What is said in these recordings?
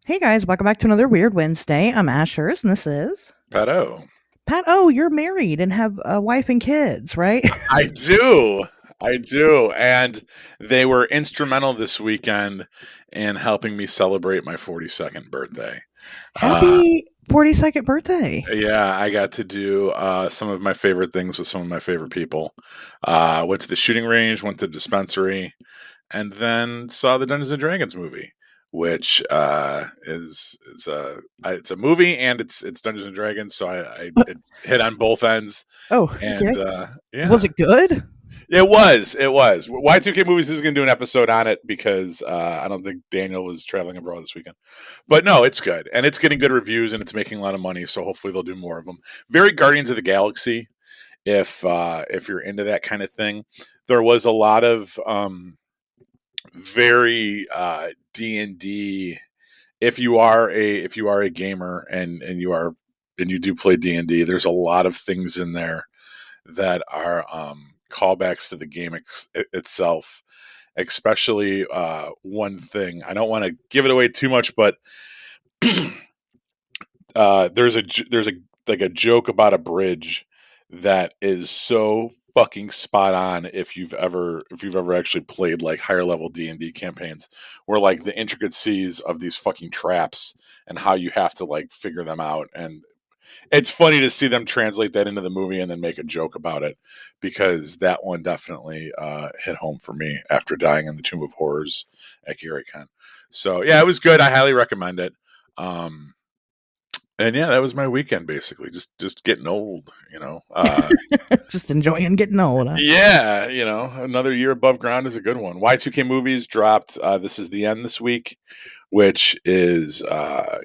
Hey guys, welcome back to another Weird Wednesday. I'm Ashers, and this is Pato. Pat. Oh, you're married and have a wife and kids, right? I do. I do. And they were instrumental this weekend in helping me celebrate my 42nd birthday. Uh, Happy 42nd birthday. yeah, I got to do some of my favorite things with some of my favorite people. Went to the shooting range, went to the dispensary, and then saw the Dungeons and Dragons movie, which it's a movie and it's Dungeons and Dragons, so I it hit on both ends, Oh, and okay. Was yeah. it good? It was. It was. Y2K Movies is going to do an episode on it because I don't think Daniel was traveling abroad this weekend. But no, it's good. And it's getting good reviews and it's making a lot of money. So hopefully they'll do more of them. Very Guardians of the Galaxy, if you're into that kind of thing. There was a lot of very D&D. If you are a gamer and you do play D&D, there's a lot of things in there that are callbacks to the game itself, especially one thing. I don't want to give it away too much, but there's a like a joke about a bridge that is so fucking spot on if you've ever actually played like higher level D&D campaigns, where like the intricacies of these fucking traps and how you have to like figure them out. And it's funny to see them translate that into the movie and then make a joke about it, because that one definitely hit home for me after dying in the Tomb of Horrors at GaryCon. So yeah, it was good. I highly recommend it. Um, and yeah, that was my weekend basically. Just getting old, you know. Just enjoying getting old. Huh? Yeah, another year above ground is a good one. Y2K Movies dropped This Is the End this week, which is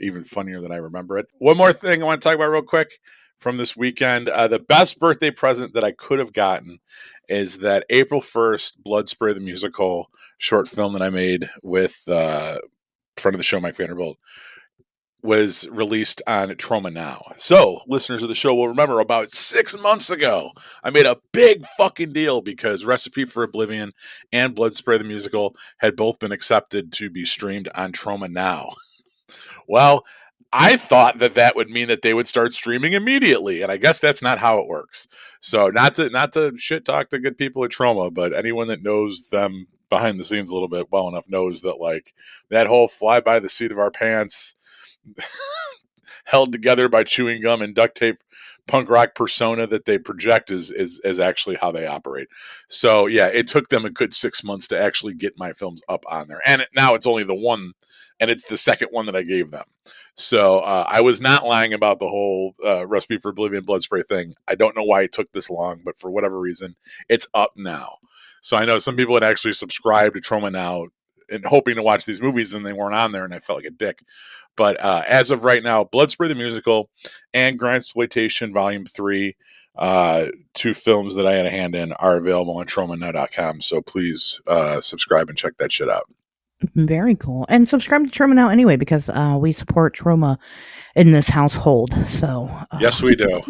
even funnier than I remember it. One more thing I want to talk about real quick from this weekend. The best birthday present that I could have gotten is that April 1st, Blood Spray the Musical short film that I made with friend of the show, Mike Vanderbilt, was released on Trauma Now. So, listeners of the show will remember about 6 months ago, I made a big fucking deal because Recipe for Oblivion and Blood Spray the Musical had both been accepted to be streamed on Trauma Now. Well, I thought that would mean that they would start streaming immediately, and I guess that's not how it works. So, not to shit talk the good people at Trauma, but anyone that knows them behind the scenes a little bit well enough knows that like that whole fly by the seat of our pants held together by chewing gum and duct tape punk rock persona that they project is actually how they operate. So yeah, it took them a good 6 months to actually get my films up on there, and now it's only the one, and it's the second one that I gave them. So I was not lying about the whole Recipe for Oblivion Blood Spray thing. I don't know why it took this long, but for whatever reason, it's up now. So I know some people had actually subscribed to Trauma Now and hoping to watch these movies, and they weren't on there, and I felt like a dick. But as of right now, Bloodspray the Musical and Grindsploitation Volume 3, two films that I had a hand in, are available on TraumaNow.com. So please subscribe and check that shit out. Very cool. And subscribe to Trauma Now anyway, because we support trauma in this household. So Yes, we do.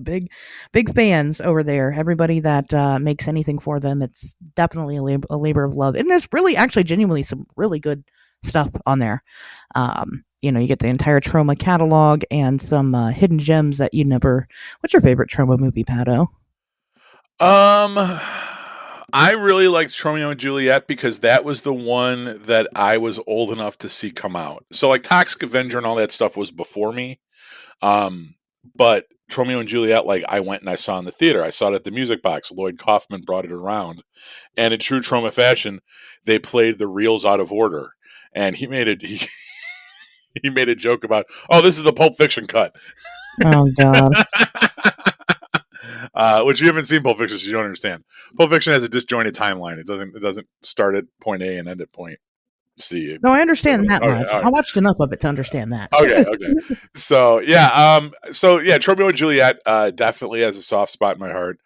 Big fans over there. Everybody that makes anything for them, it's definitely a labor of love. And there's really actually genuinely some really good stuff on there. You get the entire Trauma catalog and some hidden gems that you never. What's your favorite Trauma movie, Pato? I really liked Romeo and Juliet because that was the one that I was old enough to see come out. So like Toxic Avenger and all that stuff was before me. But Romeo and Juliet, like I went and I saw in the theater. I saw it at the Music Box. Lloyd Kaufman brought it around. And in true Trauma fashion, they played the reels out of order. And he made he made a joke about, oh, this is the Pulp Fiction cut. Oh God. Which you haven't seen Pulp Fiction, so you don't understand. Pulp Fiction has a disjointed timeline. It doesn't start at point A and end at point C. No, I understand that much. Okay. I watched enough of it to understand that. Okay. So yeah, Romeo and Juliet definitely has a soft spot in my heart.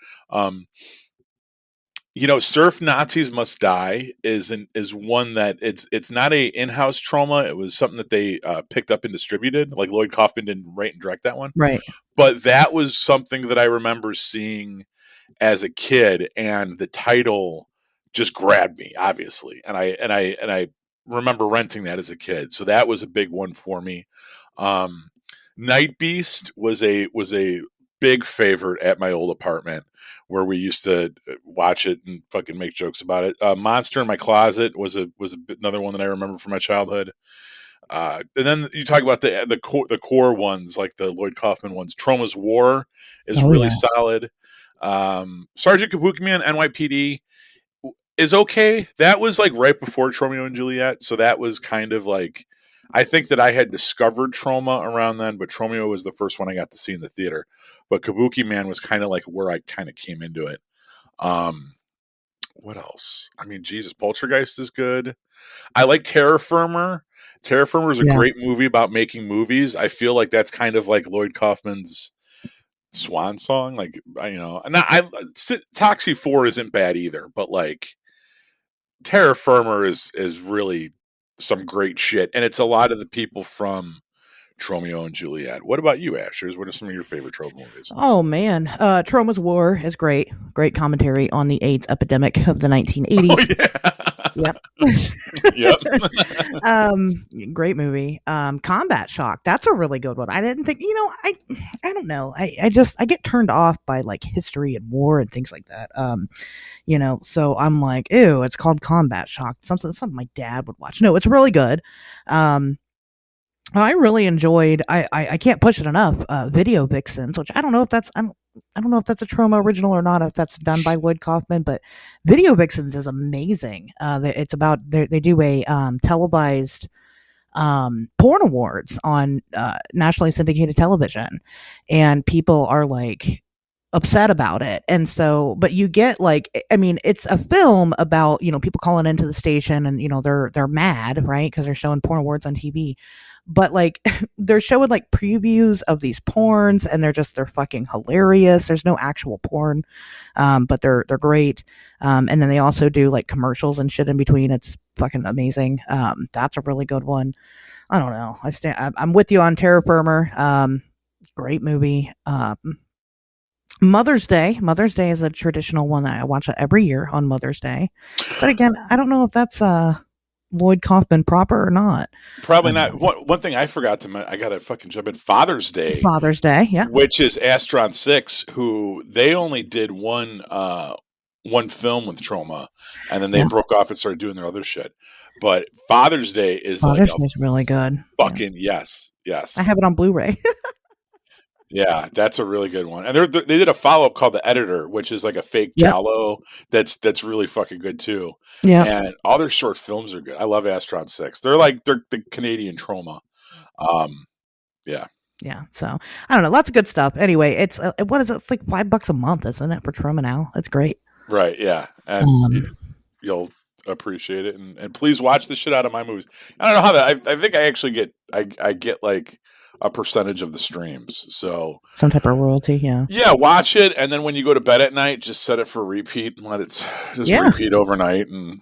Surf Nazis Must Die is one that it's not a in-house Trauma. It was something that they picked up and distributed. Like Lloyd Kaufman didn't write and direct that one, Right. but that was something that I remember seeing as a kid, and the title just grabbed me, obviously. And I remember renting that as a kid, so that was a big one for me. Um, Night Beast was a big favorite at my old apartment where we used to watch it and fucking make jokes about it. Monster in My Closet was another one that I remember from my childhood. And then you talk about the core ones, like the Lloyd Kaufman ones. Trauma's War is Oh really yeah. solid. Sergeant Kabuki Man, NYPD is okay. That was like right before Romeo and Juliet, so that was kind of like, I think that I had discovered Trauma around then, but Tromeo was the first one I got to see in the theater. But Kabuki Man was kind of like where I kind of came into it. Um, what else? I mean, Jesus, Poltergeist is good. I like Terror Firmer. Terror Firmer is a Yeah. great movie about making movies. I feel like that's kind of like Lloyd Kaufman's swan song. Like, Toxie 4 isn't bad either, but like Terra Firma is really some great shit, and it's a lot of the people from Romeo and Juliet. What about you, Ashers? What are some of your favorite trope movies? Oh man, Troma's War is great. Great commentary on the AIDS epidemic of the Oh 1980s. yeah, Yep. yep. um, Great movie. Combat Shock. That's a really good one. I didn't think. I don't know. I get turned off by like history and war and things like that. So I'm like, ew. It's called Combat Shock. Something my dad would watch. No, it's really good. Um, I really enjoyed. I can't push it enough. Video Vixens, which I don't know if that's a Trauma original or not. If that's done by Lloyd Kaufman, but Video Vixens is amazing. It's about they do a televised porn awards on nationally syndicated television, and people are like upset about it. And so, but you get like, I mean, it's a film about, people calling into the station and, they're mad, right? Cause they're showing porn awards on TV, but like they're showing like previews of these porns and they're fucking hilarious. There's no actual porn. But they're great. And then they also do like commercials and shit in between. It's fucking amazing. That's a really good one. I don't know. I'm with you on Terra Firmer. Great movie. Mother's Day. Mother's Day is a traditional one that I watch every year on Mother's Day. But again, I don't know if that's Lloyd Kaufman proper or not. Probably not. One thing I forgot to mention, I got to fucking jump in. Father's Day, Father's Day, yeah. which is Astron 6, who they only did one film with Trauma, and then they broke off and started doing their other shit. But Father's Day is Father's like Day is really good. fucking yes. I have it on Blu-ray. Yeah, that's a really good one. And they did a follow-up called The Editor, which is like a fake Giallo that's really fucking good too. Yeah. And all their short films are good. I love Astron 6. They're the Canadian Trauma. Yeah. Yeah. So I don't know. Lots of good stuff. Anyway, it's what is it? It's like $5 a month, isn't it, for Trauma now? It's great. Right. Yeah. And you'll appreciate it. And please watch the shit out of my movies. I don't know how that. I think I actually get I get like a percentage of the streams. So some type of royalty, yeah. Yeah, watch it, and then when you go to bed at night, just set it for repeat and let it just repeat overnight, and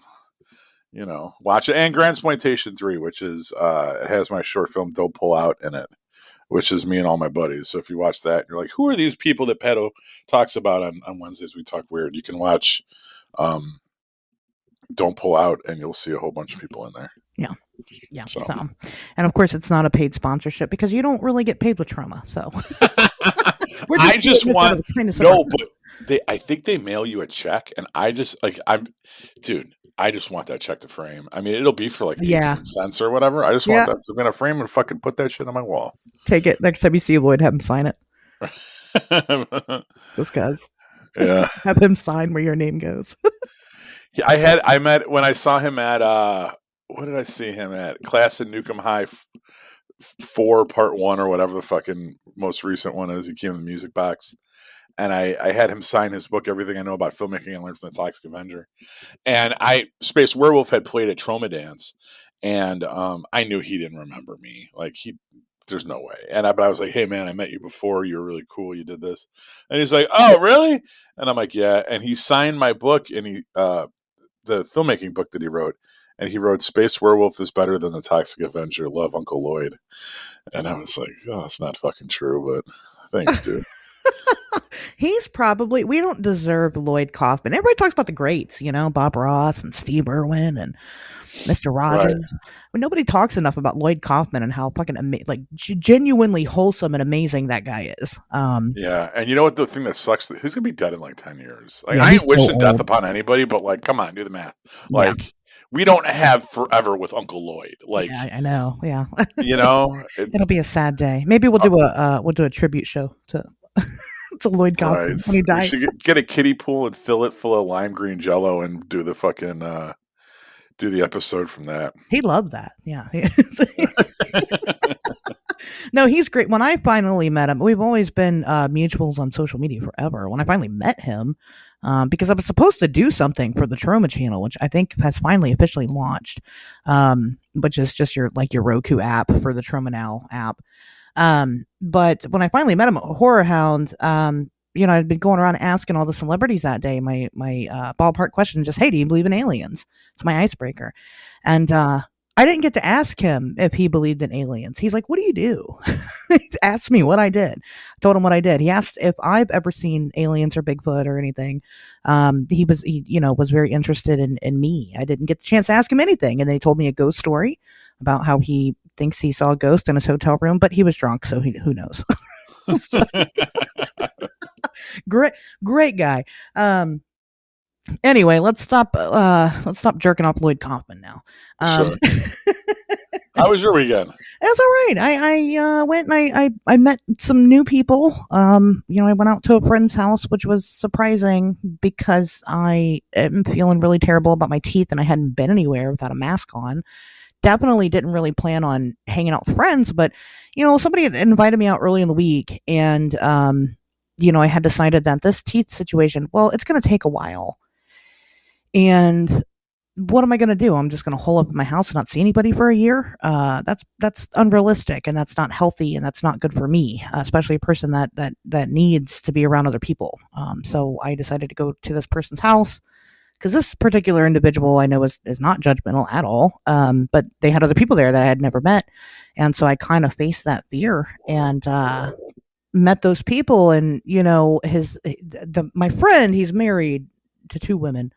watch it. And Grandsploitation 3, which is it has my short film Don't Pull Out in it, which is me and all my buddies. So if you watch that, you're like, who are these people that Pedo talks about on Wednesdays? We talk weird. You can watch Don't Pull Out, and you'll see a whole bunch of people in there. Yeah. Yeah. So, and of course, it's not a paid sponsorship because you don't really get paid with Trauma. So, I just want but I think they mail you a check, and I just I just want that check to frame. I mean, it'll be for like 18 cents or whatever. I just want that to be in a frame and fucking put that shit on my wall. Take it next time you see Lloyd. Have him sign it. Just cause. Yeah. Have him sign where your name goes. Yeah, I met when I saw him at what did I see him at? Class in Newcomb High 4 Part 1 or whatever the fucking most recent one is. He came in the music box. And I had him sign his book, Everything I Know About Filmmaking I Learned from the Toxic Avenger. And Space Werewolf had played at Trauma Dance. And I knew he didn't remember me. Like, there's no way. But I was like, hey, man, I met you before. You were really cool. You did this. And he's like, oh, really? And I'm like, yeah. And he signed my book, and the filmmaking book that he wrote. And he wrote, Space Werewolf is better than the Toxic Avenger. Love, Uncle Lloyd. And I was like, oh, that's not fucking true, but thanks, dude. He's probably, we don't deserve Lloyd Kaufman. Everybody talks about the greats, Bob Ross and Steve Irwin and Mr. Right. Rogers. But nobody talks enough about Lloyd Kaufman and how fucking genuinely wholesome and amazing that guy is. Yeah, and you know what? The thing that sucks, he's gonna be dead in like 10 years. Like, Yeah, I he's ain't so wishing death old. upon anybody, but like, come on, do the math. Yeah, Like, we don't have forever with Uncle Lloyd. Like, yeah, I know. Yeah, it's it'll be a sad day. Maybe we'll do a tribute show to to Lloyd right. Kaufman when he We dies. should get a kiddie pool and fill it full of lime green Jello and do the fucking do the episode from that. He loved that. Yeah. No, he's great. When I finally met him, we've always been mutuals on social media forever. When I finally met him, because I was supposed to do something for the Trauma channel, which I think has finally officially launched, which is just your Roku app for the Trauma Now app. But when I finally met him at Horror Hound, I'd been going around asking all the celebrities that day my ballpark question, just, hey, do you believe in aliens? It's my icebreaker. And I didn't get to ask him if he believed in aliens. He's like, what do you do? He asked me what I did. I told him what I did. He asked if I've ever seen aliens or Bigfoot or anything. He was very interested in me. I didn't get the chance to ask him anything. And then he told me a ghost story about how he thinks he saw a ghost in his hotel room, but he was drunk, so who knows? So, great guy. Anyway, let's stop jerking off Lloyd Kaufman now. Sure. How was your weekend? It was all right. I went and I met some new people. I went out to a friend's house, which was surprising because I am feeling really terrible about my teeth and I hadn't been anywhere without a mask on. Definitely didn't really plan on hanging out with friends, but somebody had invited me out early in the week, and I had decided that this teeth situation, well, it's going to take a while. And what am I going to do? I'm just going to hole up in my house and not see anybody for a year. That's unrealistic, and that's not healthy, and that's not good for me, especially a person that needs to be around other people. So I decided to go to this person's house because this particular individual I know is not judgmental at all. But they had other people there that I had never met, and so I kind of faced that fear and met those people. And my friend, he's married to two women.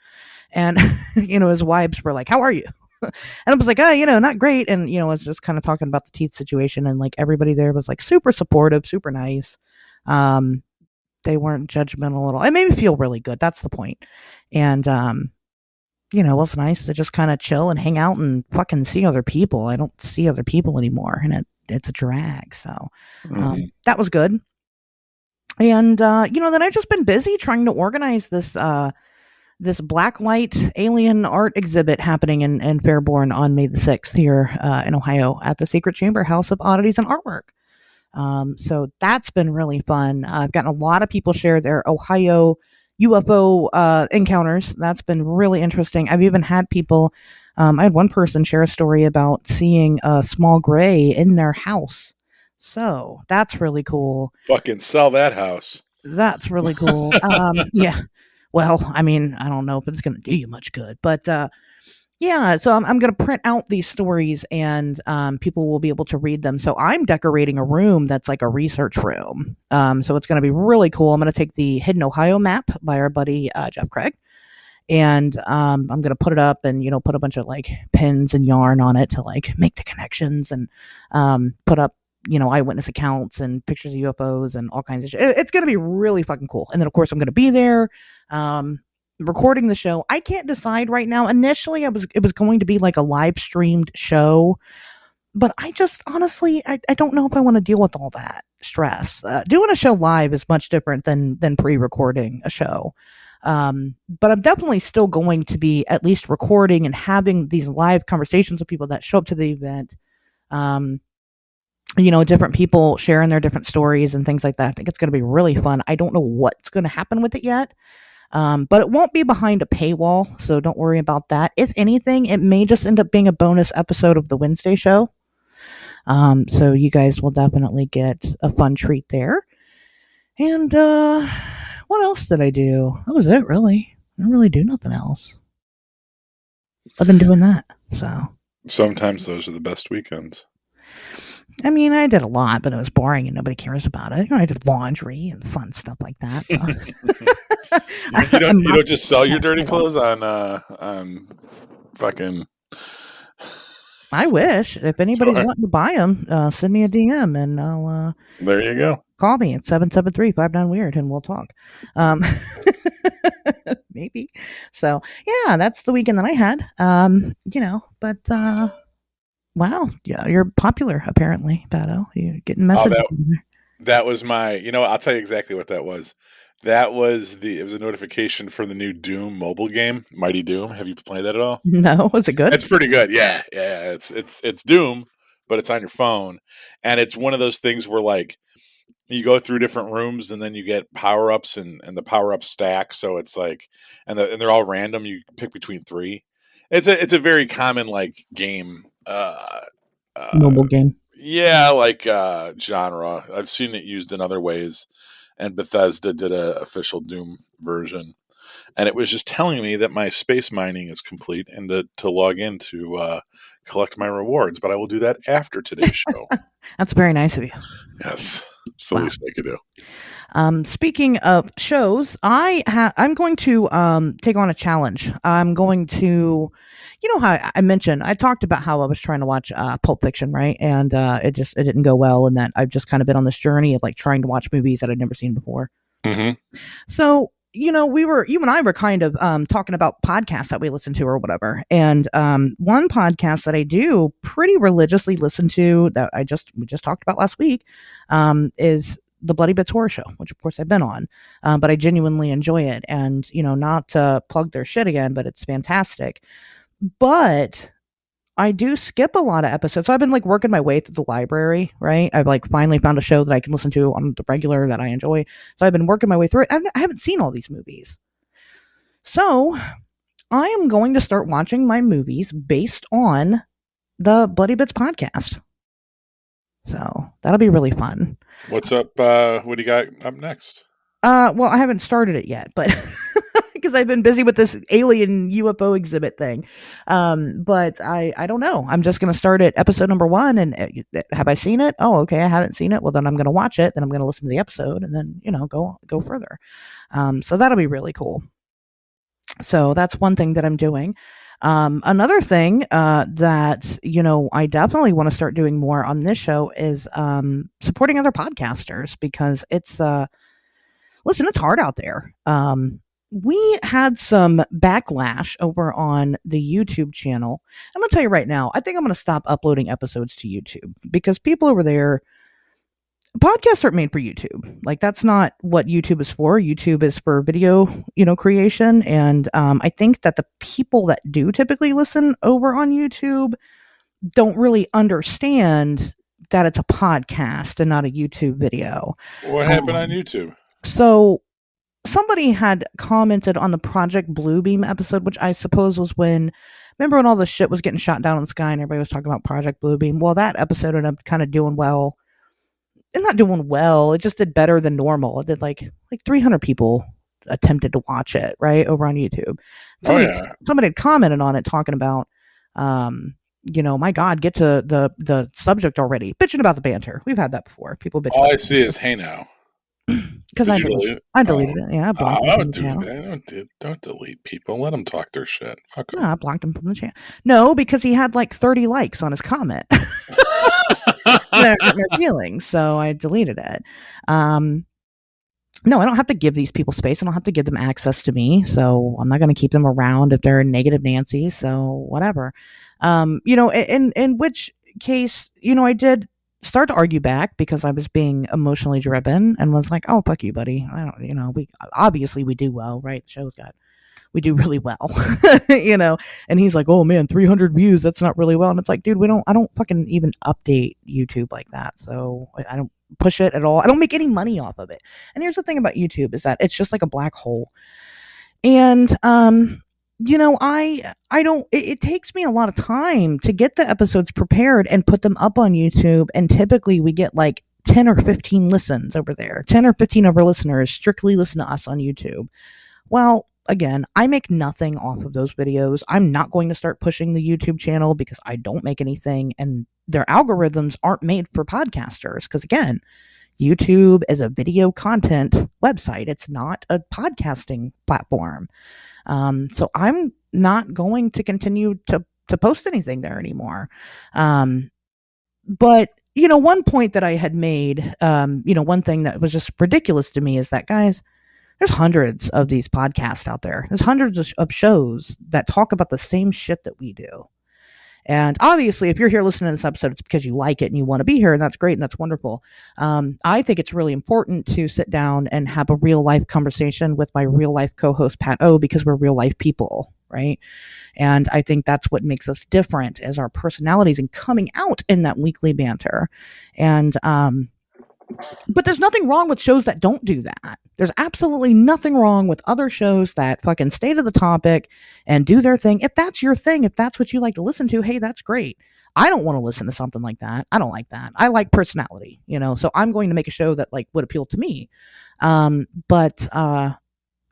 And, his wives were like, how are you? And I was like, not great. And, I was just kind of talking about the teeth situation. And like everybody there was like super supportive, super nice. They weren't judgmental at all. It made me feel really good. That's the point. And, it was nice to just kind of chill and hang out and fucking see other people. I don't see other people anymore. And it's a drag. So that was good. And, then I've just been busy trying to organize this blacklight alien art exhibit happening in Fairborn on May the 6th here in Ohio at the Secret Chamber House of Oddities and Artwork. So that's been really fun. I've gotten a lot of people share their Ohio UFO encounters. That's been really interesting. I've even had people, I had one person share a story about seeing a small gray in their house. So that's really cool. Fucking sell that house. That's really cool. Yeah. Well, I mean, I don't know if it's going to do you much good, but yeah. So I'm going to print out these stories, and people will be able to read them. So I'm decorating a room that's like a research room. So it's going to be really cool. I'm going to take the Hidden Ohio map by our buddy Jeff Craig, and I'm going to put it up and put a bunch of like pins and yarn on it to like make the connections, and put up eyewitness accounts and pictures of UFOs and all kinds of shit. It's going to be really fucking cool. And then of course I'm going to be there, recording the show. I can't decide right now. Initially it was going to be like a live streamed show, but I just honestly, I don't know if I want to deal with all that stress. Doing a show live is much different than pre-recording a show. But I'm definitely still going to be at least recording and having these live conversations with people that show up to the event. Different people sharing their different stories and things like that. I think it's going to be really fun. I don't know what's going to happen with it yet. But it won't be behind a paywall, so don't worry about that. If anything, it may just end up being a bonus episode of the Wednesday show. So you guys will definitely get a fun treat there. And what else did I do? That was it, really. I didn't really do nothing else. I've been doing that, so. Sometimes those are the best weekends. I mean, I did a lot, but it was boring and nobody cares about it. I did laundry and fun stuff like that. So you I don't mopped just sell your the dirty table. clothes on fucking I wish if anybody's Sure. wanting to buy them, send me a DM and I'll There you go. call me at 773-59-WEIRD and we'll talk. Um, maybe. So yeah, that's the weekend that I had. But wow, yeah, you're popular apparently, Pato. You're getting Oh, messages. that was my. I'll tell you exactly what that was. That was it was a notification for the new Doom mobile game, Mighty Doom. Have you played that at all? No, was it good? It's pretty good. Yeah, yeah. It's Doom, but it's on your phone, and it's one of those things where like you go through different rooms and then you get power ups and the power ups stack. So it's like and they're all random. You pick between three. It's a very common like game. Uh, Mobile game. yeah, like genre. I've seen it used in other ways, and Bethesda did a official Doom version, and it was just telling me that my space mining is complete and to log in to collect my rewards. But I will do that after today's show. That's very nice of you. Yes, it's the Wow. least I could do. Speaking of shows, I'm going to take on a challenge. I'm going to, how I mentioned, I talked about how I was trying to watch Pulp Fiction, right? And it didn't go well, and that I've just kind of been on this journey of like trying to watch movies that I'd never seen before. Mm-hmm. So you and I were kind of talking about podcasts that we listen to or whatever. And one podcast that I do pretty religiously listen to that we just talked about last week is the Bloody Bits Horror Show, which of course I've been on, but I genuinely enjoy it. And not to plug their shit again, but it's fantastic. But I do skip a lot of episodes. So I've been like working my way through the library, right? I've like finally found a show that I can listen to on the regular that I enjoy. So I've been working my way through it. I haven't seen all these movies. So I am going to start watching my movies based on the Bloody Bits podcast. So that'll be really fun. What's up? What do you got up next? Well, I haven't started it yet, but because I've been busy with this alien UFO exhibit thing. But I don't know. I'm just going to start at episode number 1. And have I seen it? Oh, okay. I haven't seen it. Well, then I'm going to watch it. Then I'm going to listen to the episode and then, go further. So that'll be really cool. So that's one thing that I'm doing. Another thing that I definitely want to start doing more on this show is supporting other podcasters, because it's listen, it's hard out there. We had some backlash over on the YouTube channel. I'm going to tell you right now, I think I'm going to stop uploading episodes to YouTube, because people over there, podcasts aren't made for YouTube. Like, that's not what YouTube is for. YouTube is for video, creation. And I think that the people that do typically listen over on YouTube don't really understand that it's a podcast and not a YouTube video. What happened on YouTube? So somebody had commented on the Project Bluebeam episode, which I suppose was remember when all the shit was getting shot down in the sky and everybody was talking about Project Bluebeam? Well, that episode ended up kind of doing well. It's not doing well. It just did better than normal. It did like 300 people attempted to watch it, right, over on YouTube. Somebody had commented on it talking about, my God, get to the subject already. Bitching about the banter. We've had that before. People bitch. All I see is hey now. Because I deleted it. Yeah, I blocked them from the channel. Don't delete people. Let them talk their shit. Fuck them. No, I blocked him from the channel. No, because he had like 30 likes on his comment. That hurt my feelings, so I deleted it. No, I don't have to give these people space. I don't have to give them access to me. So I'm not going to keep them around if they're negative Nancy. So whatever. In which case, I did start to argue back because I was being emotionally driven and was like, oh, fuck you, buddy. I don't, we do well, right? We do really well, and he's like, oh man, 300 views. That's not really well. And it's like, dude, I don't fucking even update YouTube like that. So I don't push it at all. I don't make any money off of it. And here's the thing about YouTube is that it's just like a black hole. And, it takes me a lot of time to get the episodes prepared and put them up on YouTube. And typically we get like 10 or 15 listens over there. 10 or 15 of our listeners strictly listen to us on YouTube. Well, again, I make nothing off of those videos. I'm not going to start pushing the YouTube channel because I don't make anything, and their algorithms aren't made for podcasters. Because again, YouTube is a video content website. It's not a podcasting platform. So I'm not going to continue to post anything there anymore. But one point that I had made, one thing that was just ridiculous to me is that, guys, there's hundreds of these podcasts out there. There's hundreds of shows that talk about the same shit that we do. And obviously, if you're here listening to this episode, it's because you like it and you want to be here, and that's great and that's wonderful. I think it's really important to sit down and have a real life conversation with my real life co-host, Pat O, because we're real life people, right? And I think that's what makes us different, as our personalities and coming out in that weekly banter. And but there's nothing wrong with shows that don't do that. There's absolutely nothing wrong with other shows that fucking stay to the topic and do their thing. If that's your thing, if that's what you like to listen to, hey, that's great. I don't want to listen to something like that. I don't like that. I like personality, so I'm going to make a show that like would appeal to me. But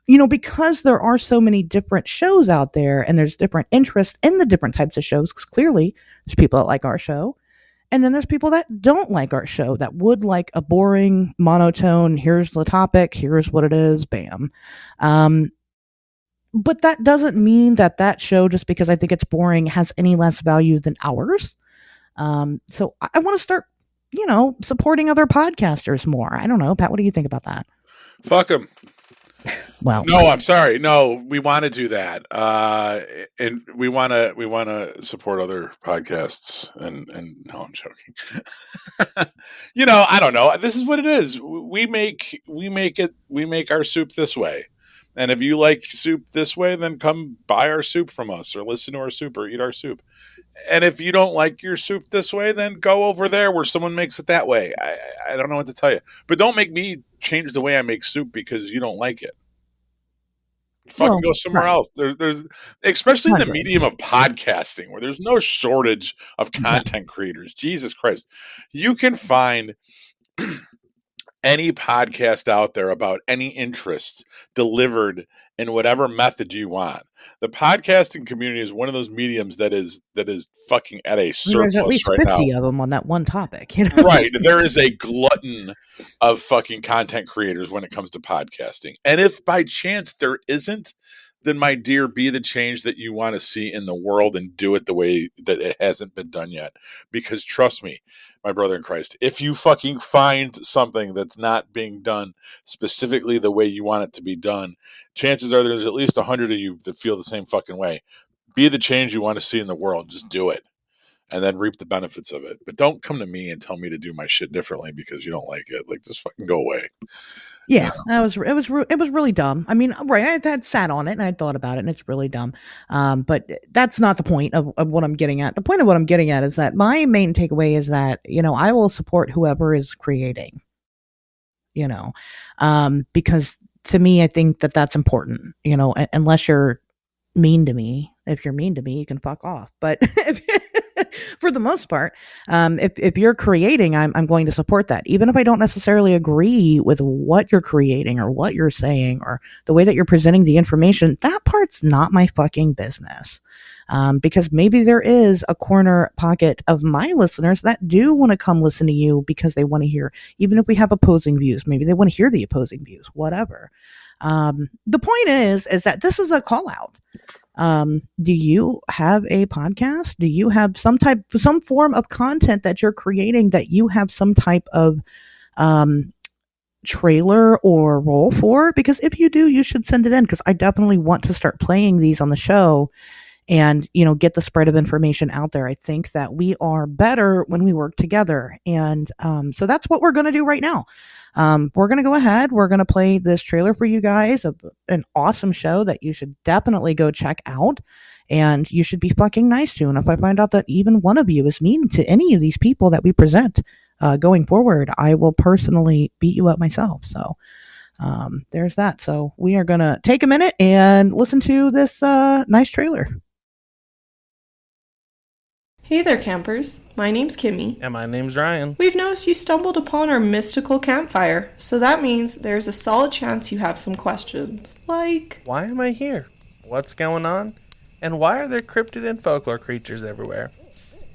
because there are so many different shows out there and there's different interest in the different types of shows, because clearly there's people that like our show. And then there's people that don't like our show, that would like a boring, monotone, here's the topic, here's what it is, bam. But that doesn't mean that show, just because I think it's boring, has any less value than ours. So I want to start, supporting other podcasters more. I don't know. Pat, what do you think about that? Fuck them. Well, no, I'm sorry. No, we want to do that, and we want to support other podcasts. And no, I'm joking. I don't know. This is what it is. We make our soup this way, and if you like soup this way, then come buy our soup from us, or listen to our soup, or eat our soup. And if you don't like your soup this way, then go over there where someone makes it that way. I don't know what to tell you, but don't make me change the way I make soup because you don't like it. Fucking go somewhere else. There's especially in the medium of podcasting, where there's no shortage of content creators. Jesus Christ. You can find any podcast out there about any interest delivered in whatever method you want. The podcasting community is one of those mediums that is fucking at a surplus. There's at least right 50 now. of them on that one topic. Right. There is a glutton of fucking content creators when it comes to podcasting. And if by chance there isn't, then my dear, be the change that you want to see in the world and do it the way that it hasn't been done yet. Because trust me, my brother in Christ, if you fucking find something that's not being done specifically the way you want it to be done, chances are there's at least 100 of you that feel the same fucking way. Be the change you want to see in the world. Just do it. And then reap the benefits of it. But don't come to me and tell me to do my shit differently because you don't like it. Like, just fucking go away. Yeah, it was really dumb. I mean, right, I had sat on it and I had thought about it, and it's really dumb. But that's not the point of what I'm getting at. The point of what I'm getting at is that my main takeaway is that, I will support whoever is creating, because to me, I think that that's important, unless you're mean to me. If you're mean to me, you can fuck off. But for the most part, if you're creating, I'm going to support that, even if I don't necessarily agree with what you're creating or what you're saying or the way that you're presenting the information. That part's not my fucking business, because maybe there is a corner pocket of my listeners that do want to come listen to you because they want to hear, even if we have opposing views, maybe they want to hear the opposing views, whatever. The point is that this is a call out. Do you have a podcast? Do you have some form of content that you're creating that you have some type of trailer or role for? Because if you do, you should send it in, because I definitely want to start playing these on the show and, get the spread of information out there. I think that we are better when we work together. And so that's what we're going to do right now. We're going to go ahead. We're going to play this trailer for you guys, an awesome show that you should definitely go check out. And you should be fucking nice to. And if I find out that even one of you is mean to any of these people that we present going forward, I will personally beat you up myself. So there's that. So we are going to take a minute and listen to this nice trailer. Hey there, campers. My name's Kimmy. And my name's Ryan. We've noticed you stumbled upon our mystical campfire, so that means there's a solid chance you have some questions. Like, why am I here? What's going on? And why are there cryptid and folklore creatures everywhere?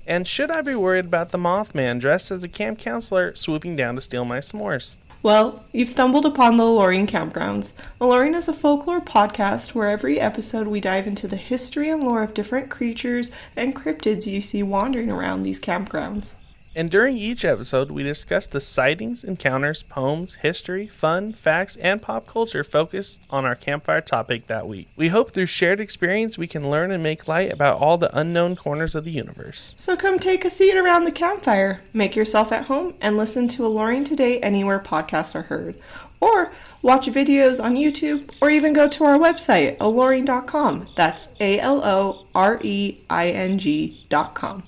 And should I be worried about the Mothman dressed as a camp counselor swooping down to steal my s'mores? well, you've stumbled upon the Alluring Campgrounds. Alluring is a folklore podcast where every episode we dive into the history and lore of different creatures and cryptids you see wandering around these campgrounds. And during each episode, we discuss the sightings, encounters, poems, history, fun, facts, and pop culture focused on our campfire topic that week. We hope through shared experience we can learn and make light about all the unknown corners of the universe. So come take a seat around the campfire, make yourself at home, and listen to Alluring Today anywhere podcasts are heard. Or watch videos on YouTube, or even go to our website, alluring.com. That's ALOREING.com.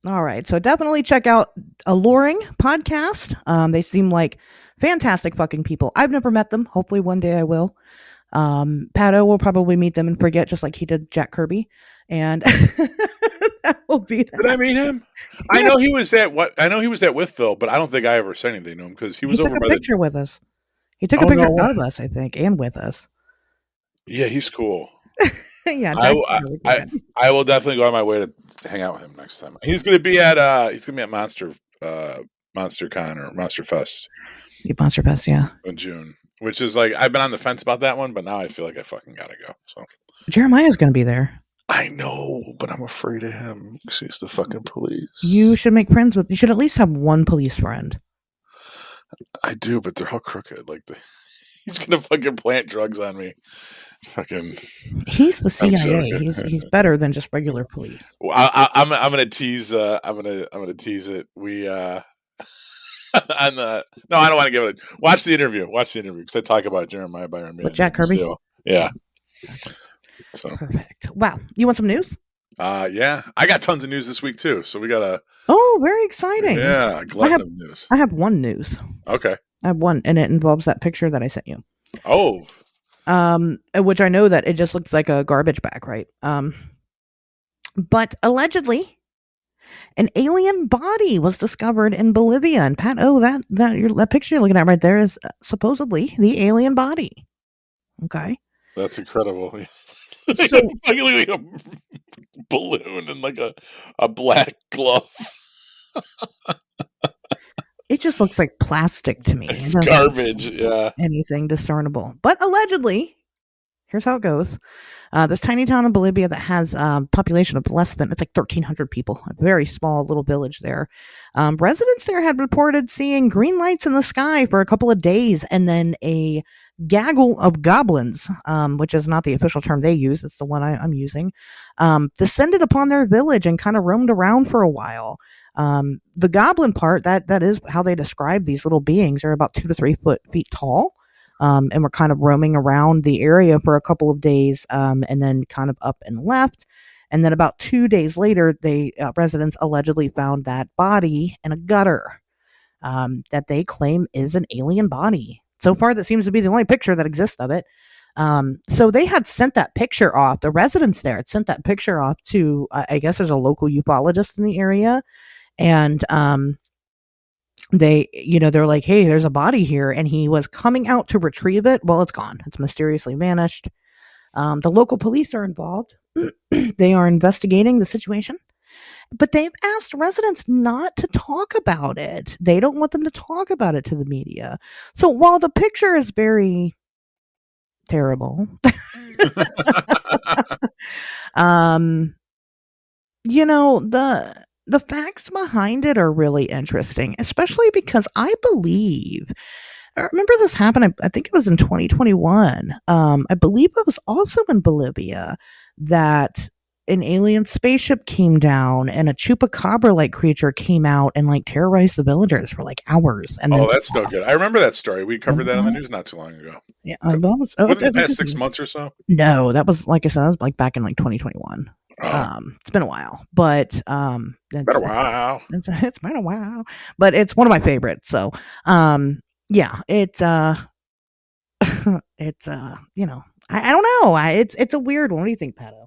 All right, so definitely check out Alluring podcast. They seem like fantastic fucking people. I've never met them. Hopefully one day I will. Pato will probably meet them and forget, just like he did Jack Kirby, and that will be that. Did I meet him? Yeah. I know he was at Withville, but I don't think I ever said anything to him because he was over by the. He took a picture with us. He took a picture of us, I think, and with us. Yeah, he's cool. Yeah, I will definitely go on my way to hang out with him next time. He's gonna be at Monster Con or Monster Fest. Monster Fest, yeah, in June. Which is like, I've been on the fence about that one, but now I feel like I fucking gotta go. So Jeremiah's gonna be there. I know, but I'm afraid of him because he's the fucking police. You should make friends with. You should at least have one police friend. I do, but they're all crooked. Like he's gonna fucking plant drugs on me. Fucking. He's the CIA. He's better than just regular police. Well, I'm gonna tease. I'm gonna tease it. We no, I don't want to give it. Watch the interview because I talk about Jeremiah Byron with Jack Kirby. Yeah. So perfect. Wow, you want some news? Yeah, I got tons of news this week too. So we got a. Oh, very exciting! Yeah, glutton of news. I have one news. Okay. I have one, and it involves that picture that I sent you. Oh. Which I know that it just looks like a garbage bag, right? But allegedly, an alien body was discovered in Bolivia. And Pat, that picture you're looking at right there is supposedly the alien body. Okay, that's incredible. So, like a balloon and like a black glove. It just looks like plastic to me. It's garbage, yeah. Anything discernible. But allegedly, here's how it goes. This tiny town in Bolivia that has a population of less than, it's like 1,300 people. A very small little village there. Residents there had reported seeing green lights in the sky for a couple of days and then a gaggle of goblins, which is not the official term they use. It's the one I'm using, descended upon their village and kind of roamed around for a while. The goblin part, that is how they describe these little beings, are about 2 to 3 feet tall. And we're kind of roaming around the area for a couple of days, and then kind of up and left. And then about 2 days later, residents allegedly found that body in a gutter, that they claim is an alien body. So far, that seems to be the only picture that exists of it. So they had sent that picture off. The residents there had sent that picture off to, I guess there's a local ufologist in the area. And, they're like, hey, there's a body here. And he was coming out to retrieve it. Well, it's gone. It's mysteriously vanished. The local police are involved. They are investigating the situation, but they've asked residents not to talk about it. They don't want them to talk about it to the media. So while the picture is very terrible, the facts behind it are really interesting, especially because I remember this happened, I think it was in 2021. I believe it was also in Bolivia that an alien spaceship came down and a chupacabra-like creature came out and like terrorized the villagers for like hours. And that's no good. I remember that story. We covered that on the news not too long ago. Yeah, within the past 6 months or so. No, that was, like I said, that was like back in like 2021. It's been a while, but it's been a while, but it's one of my favorites. So, yeah, it's I don't know. It's a weird one. What do you think, Pato?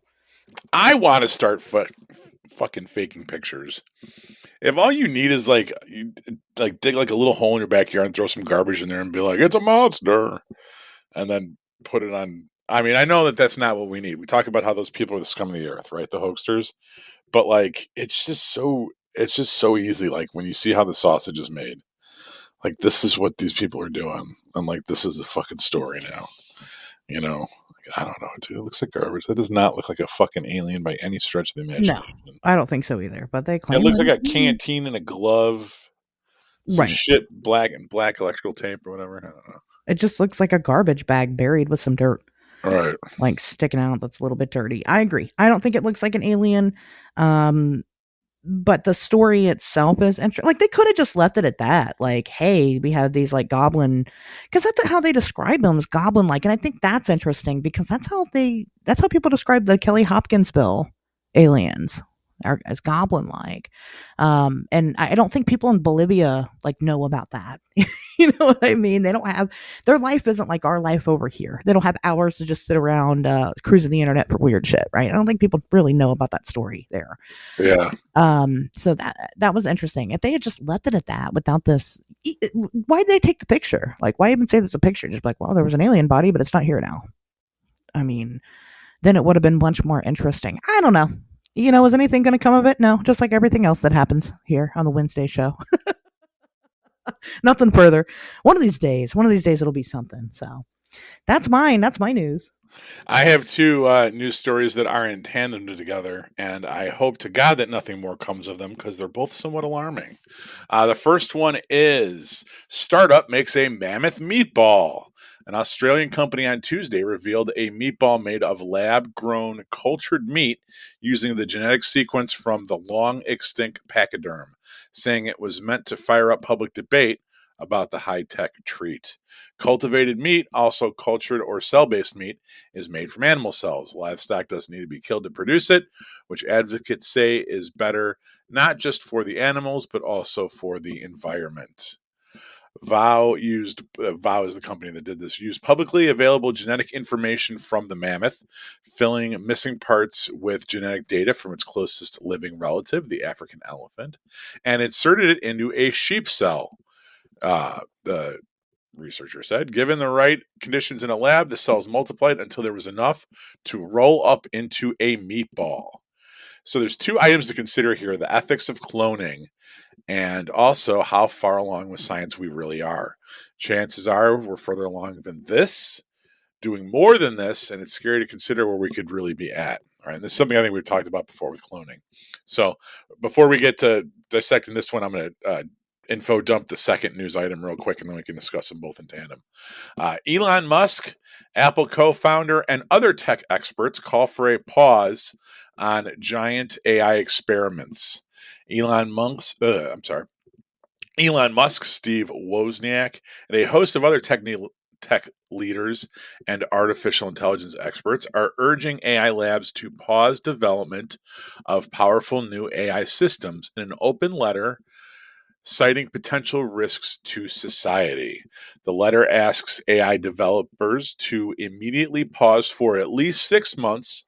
I want to start fucking faking pictures. If all you need is like dig like a little hole in your backyard and throw some garbage in there and be like, it's a monster, and then put it on. I mean, I know that that's not what we need. We talk about how those people are the scum of the earth, right? The hoaxers, but like it's just so easy. Like when you see how the sausage is made, like this is what these people are doing, and like this is a fucking story now. You know, like, I don't know, dude. It looks like garbage. That does not look like a fucking alien by any stretch of the No, imagination. I don't think so either. But they It claim looks that like a it's canteen and a glove, some right. shit black electrical tape or whatever. I don't know. It just looks like a garbage bag buried with some dirt, All right. like sticking out. That's a little bit dirty. I agree. I don't think it looks like an alien. But the story itself is interesting. Like they could have just left it at that. Like, hey, we have these like goblin, because that's how they describe them as goblin like, and I think that's interesting because that's how people describe the Kelly Hopkinsville aliens are as goblin like. And I don't think people in Bolivia like know about that. You know what I mean? They don't have their life isn't like our life over here. They don't have hours to just sit around cruising the internet for weird shit, right? I don't think people really know about that story there. Yeah. So that was interesting. If they had just left it at that without this, why did they take the picture? Like, why even say there's a picture? Just like, well, there was an alien body, but it's not here now. I mean, then it would have been much more interesting. I don't know. You know, is anything going to come of it? No, just like everything else that happens here on the Wednesday show. Nothing further. One of these days, it'll be something. So that's mine. That's my news. I have two news stories that are in tandem together, and I hope to God that nothing more comes of them because they're both somewhat alarming. The first one is startup makes a mammoth meatball. An Australian company on Tuesday revealed a meatball made of lab-grown cultured meat using the genetic sequence from the long-extinct pachyderm, saying it was meant to fire up public debate about the high-tech treat. Cultivated meat, also cultured or cell-based meat, is made from animal cells. Livestock doesn't need to be killed to produce it, which advocates say is better not just for the animals, but also for the environment. Vow is the company that did this, used publicly available genetic information from the mammoth, filling missing parts with genetic data from its closest living relative, the African elephant, and inserted it into a sheep cell. The researcher said, given the right conditions in a lab, the cells multiplied until there was enough to roll up into a meatball. So there's two items to consider here: the ethics of cloning and also how far along with science we really are. Chances are we're further along than this, doing more than this, and it's scary to consider where we could really be at. All right, and this is something I think we've talked about before with cloning. So before we get to dissecting this one, I'm going to info dump the second news item real quick, and then we can discuss them both in tandem. Elon Musk, Apple co-founder, and other tech experts call for a pause on giant AI experiments. Elon Musk, Steve Wozniak, and a host of other tech leaders and artificial intelligence experts are urging AI labs to pause development of powerful new AI systems in an open letter citing potential risks to society. The letter asks AI developers to immediately pause for at least 6 months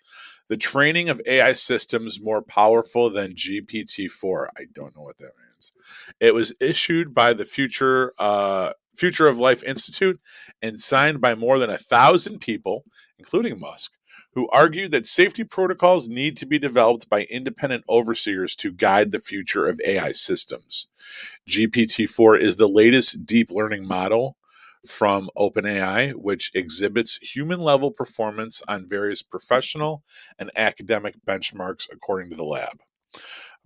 the training of AI systems more powerful than GPT-4. I don't know what that means. It was issued by the Future of Life Institute and signed by more than 1,000 people, including Musk, who argued that safety protocols need to be developed by independent overseers to guide the future of AI systems. GPT-4 is the latest deep learning model from OpenAI, which exhibits human-level performance on various professional and academic benchmarks according to the lab.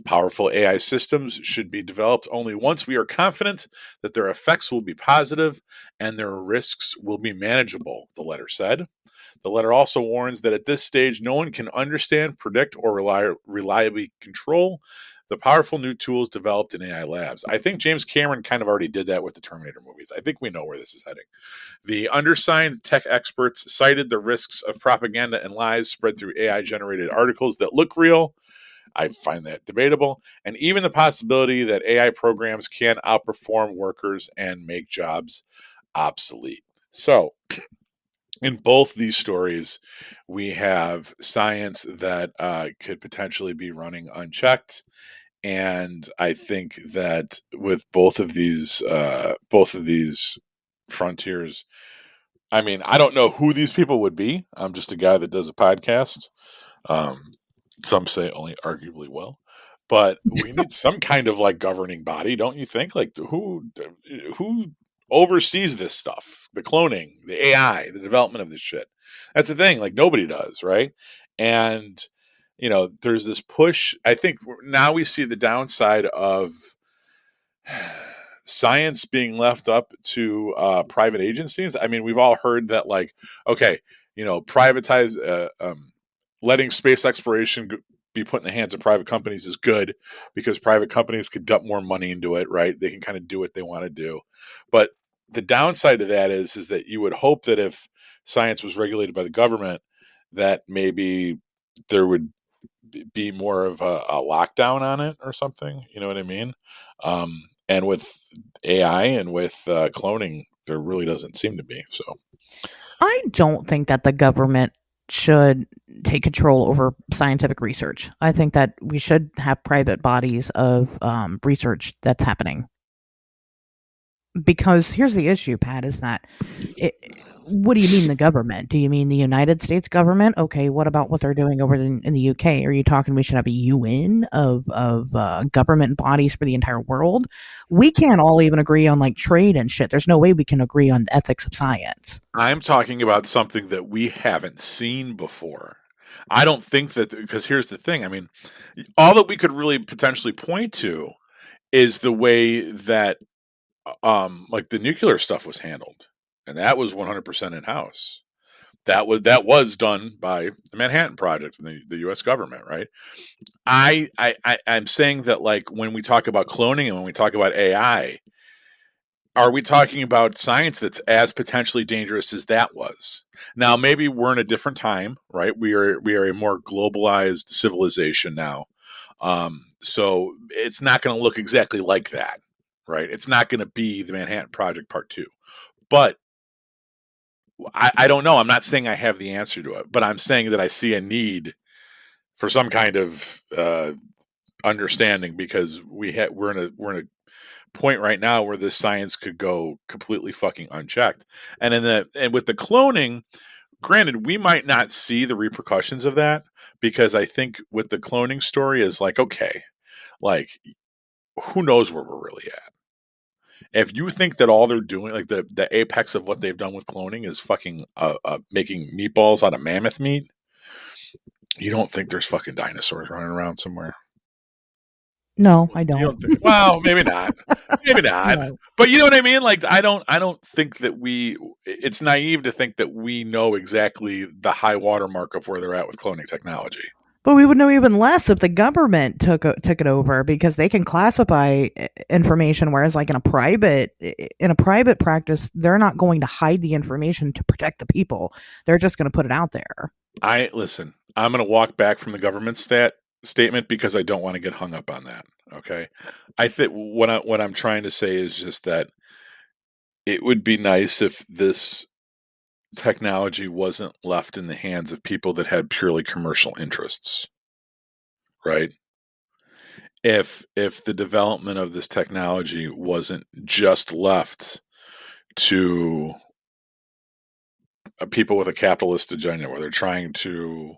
Powerful AI systems should be developed only once we are confident that their effects will be positive and their risks will be manageable, the letter said. The letter also warns that at this stage, no one can understand, predict, or reliably control the powerful new tools developed in AI labs. I think James Cameron kind of already did that with the Terminator movies. I think we know where this is heading. The undersigned tech experts cited the risks of propaganda and lies spread through AI-generated articles that look real. I find that debatable. And even the possibility that AI programs can outperform workers and make jobs obsolete. So in both these stories, we have science that could potentially be running unchecked. And I think that with both of these frontiers, I mean, I don't know who these people would be. I'm just a guy that does a podcast. Um, some say only arguably well, but we need some kind of like governing body, don't you think? Like who oversees this stuff? The cloning, the AI, the development of this shit. That's the thing. Like nobody does, right? And there's this push. I think now we see the downside of science being left up to private agencies. I mean, we've all heard that, like, okay, privatize, letting space exploration be put in the hands of private companies is good because private companies could dump more money into it, right? They can kind of do what they want to do. But the downside of that is that you would hope that if science was regulated by the government, that maybe there would be more of a lockdown on it or something. You know what I mean? And with AI and with cloning, there really doesn't seem to be. So I don't think that the government should take control over scientific research. I think that we should have private bodies of research that's happening. Because here's the issue, Pat, is that what do you mean the government? Do you mean the United States government? Okay, what about what they're doing over in the UK? Are you talking we should have a UN of government bodies for the entire world? We can't all even agree on like trade and shit. There's no way we can agree on the ethics of science. I'm talking about something that we haven't seen before. I don't think that, because here's the thing. I mean, all that we could really potentially point to is the way that like the nuclear stuff was handled, and that was 100% in house. That was done by the Manhattan Project and the U.S. government, right? I'm saying that, like, when we talk about cloning and when we talk about AI, are we talking about science that's as potentially dangerous as that was? Now, maybe we're in a different time, right? We are a more globalized civilization now, so it's not going to look exactly like that. Right, it's not going to be the Manhattan Project Part 2, but I don't know. I'm not saying I have the answer to it, but I'm saying that I see a need for some kind of understanding, because we're in a point right now where this science could go completely fucking unchecked, and with the cloning, granted, we might not see the repercussions of that, because I think with the cloning story is like, okay, like, who knows where we're really at. If you think that all they're doing, like the apex of what they've done with cloning is fucking making meatballs out of mammoth meat, you don't think there's fucking dinosaurs running around somewhere? No, I don't. You don't think, well, maybe not. Maybe not. No. But you know what I mean? Like, I don't think that it's naive to think that we know exactly the high watermark of where they're at with cloning technology. But we would know even less if the government took it over, because they can classify information, whereas like in a private practice, they're not going to hide the information to protect the people. They're just going to put it out there. I'm going to walk back from the government statement because I don't want to get hung up on that. Okay, I think what I'm trying to say is just that it would be nice if this technology wasn't left in the hands of people that had purely commercial interests, right? If the development of this technology wasn't just left to people with a capitalist agenda, where they're trying to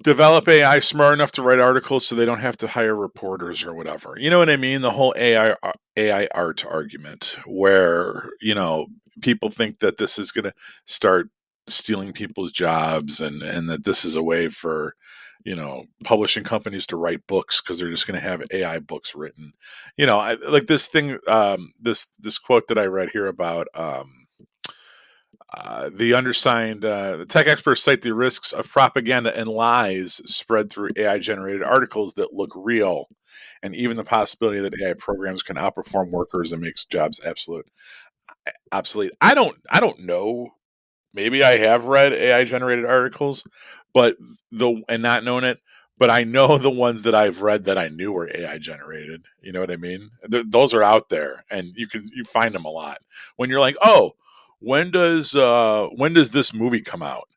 develop AI smart enough to write articles so they don't have to hire reporters or whatever. You know what I mean? The whole AI art argument, where, people think that this is going to start stealing people's jobs, and that this is a way for, publishing companies to write books because they're just going to have AI books written. I like this thing, this quote that I read here about, the undersigned, the tech experts cite the risks of propaganda and lies spread through AI-generated articles that look real, and even the possibility that AI programs can outperform workers and makes jobs obsolete. I don't know. Maybe I have read AI-generated articles, but and not known it. But I know the ones that I've read that I knew were AI generated. You know what I mean? Those are out there, and you find them a lot. When you're like, oh, when does this movie come out?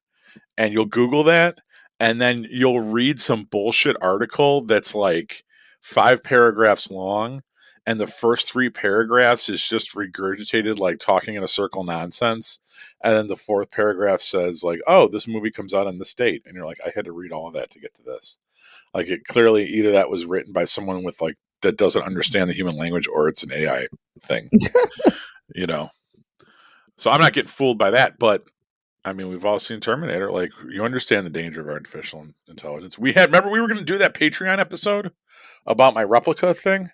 And you'll Google that, and then you'll read some bullshit article that's like 5 paragraphs long, and the first 3 paragraphs is just regurgitated, like talking in a circle nonsense. And then the 4th paragraph says, like, oh, this movie comes out on this date. And you're like, I had to read all of that to get to this. Like, it clearly either that was written by someone with like that doesn't understand the human language, or it's an AI thing. You know. So I'm not getting fooled by that, but I mean, we've all seen Terminator. Like, you understand the danger of artificial intelligence. Remember we were going to do that Patreon episode about my replica thing?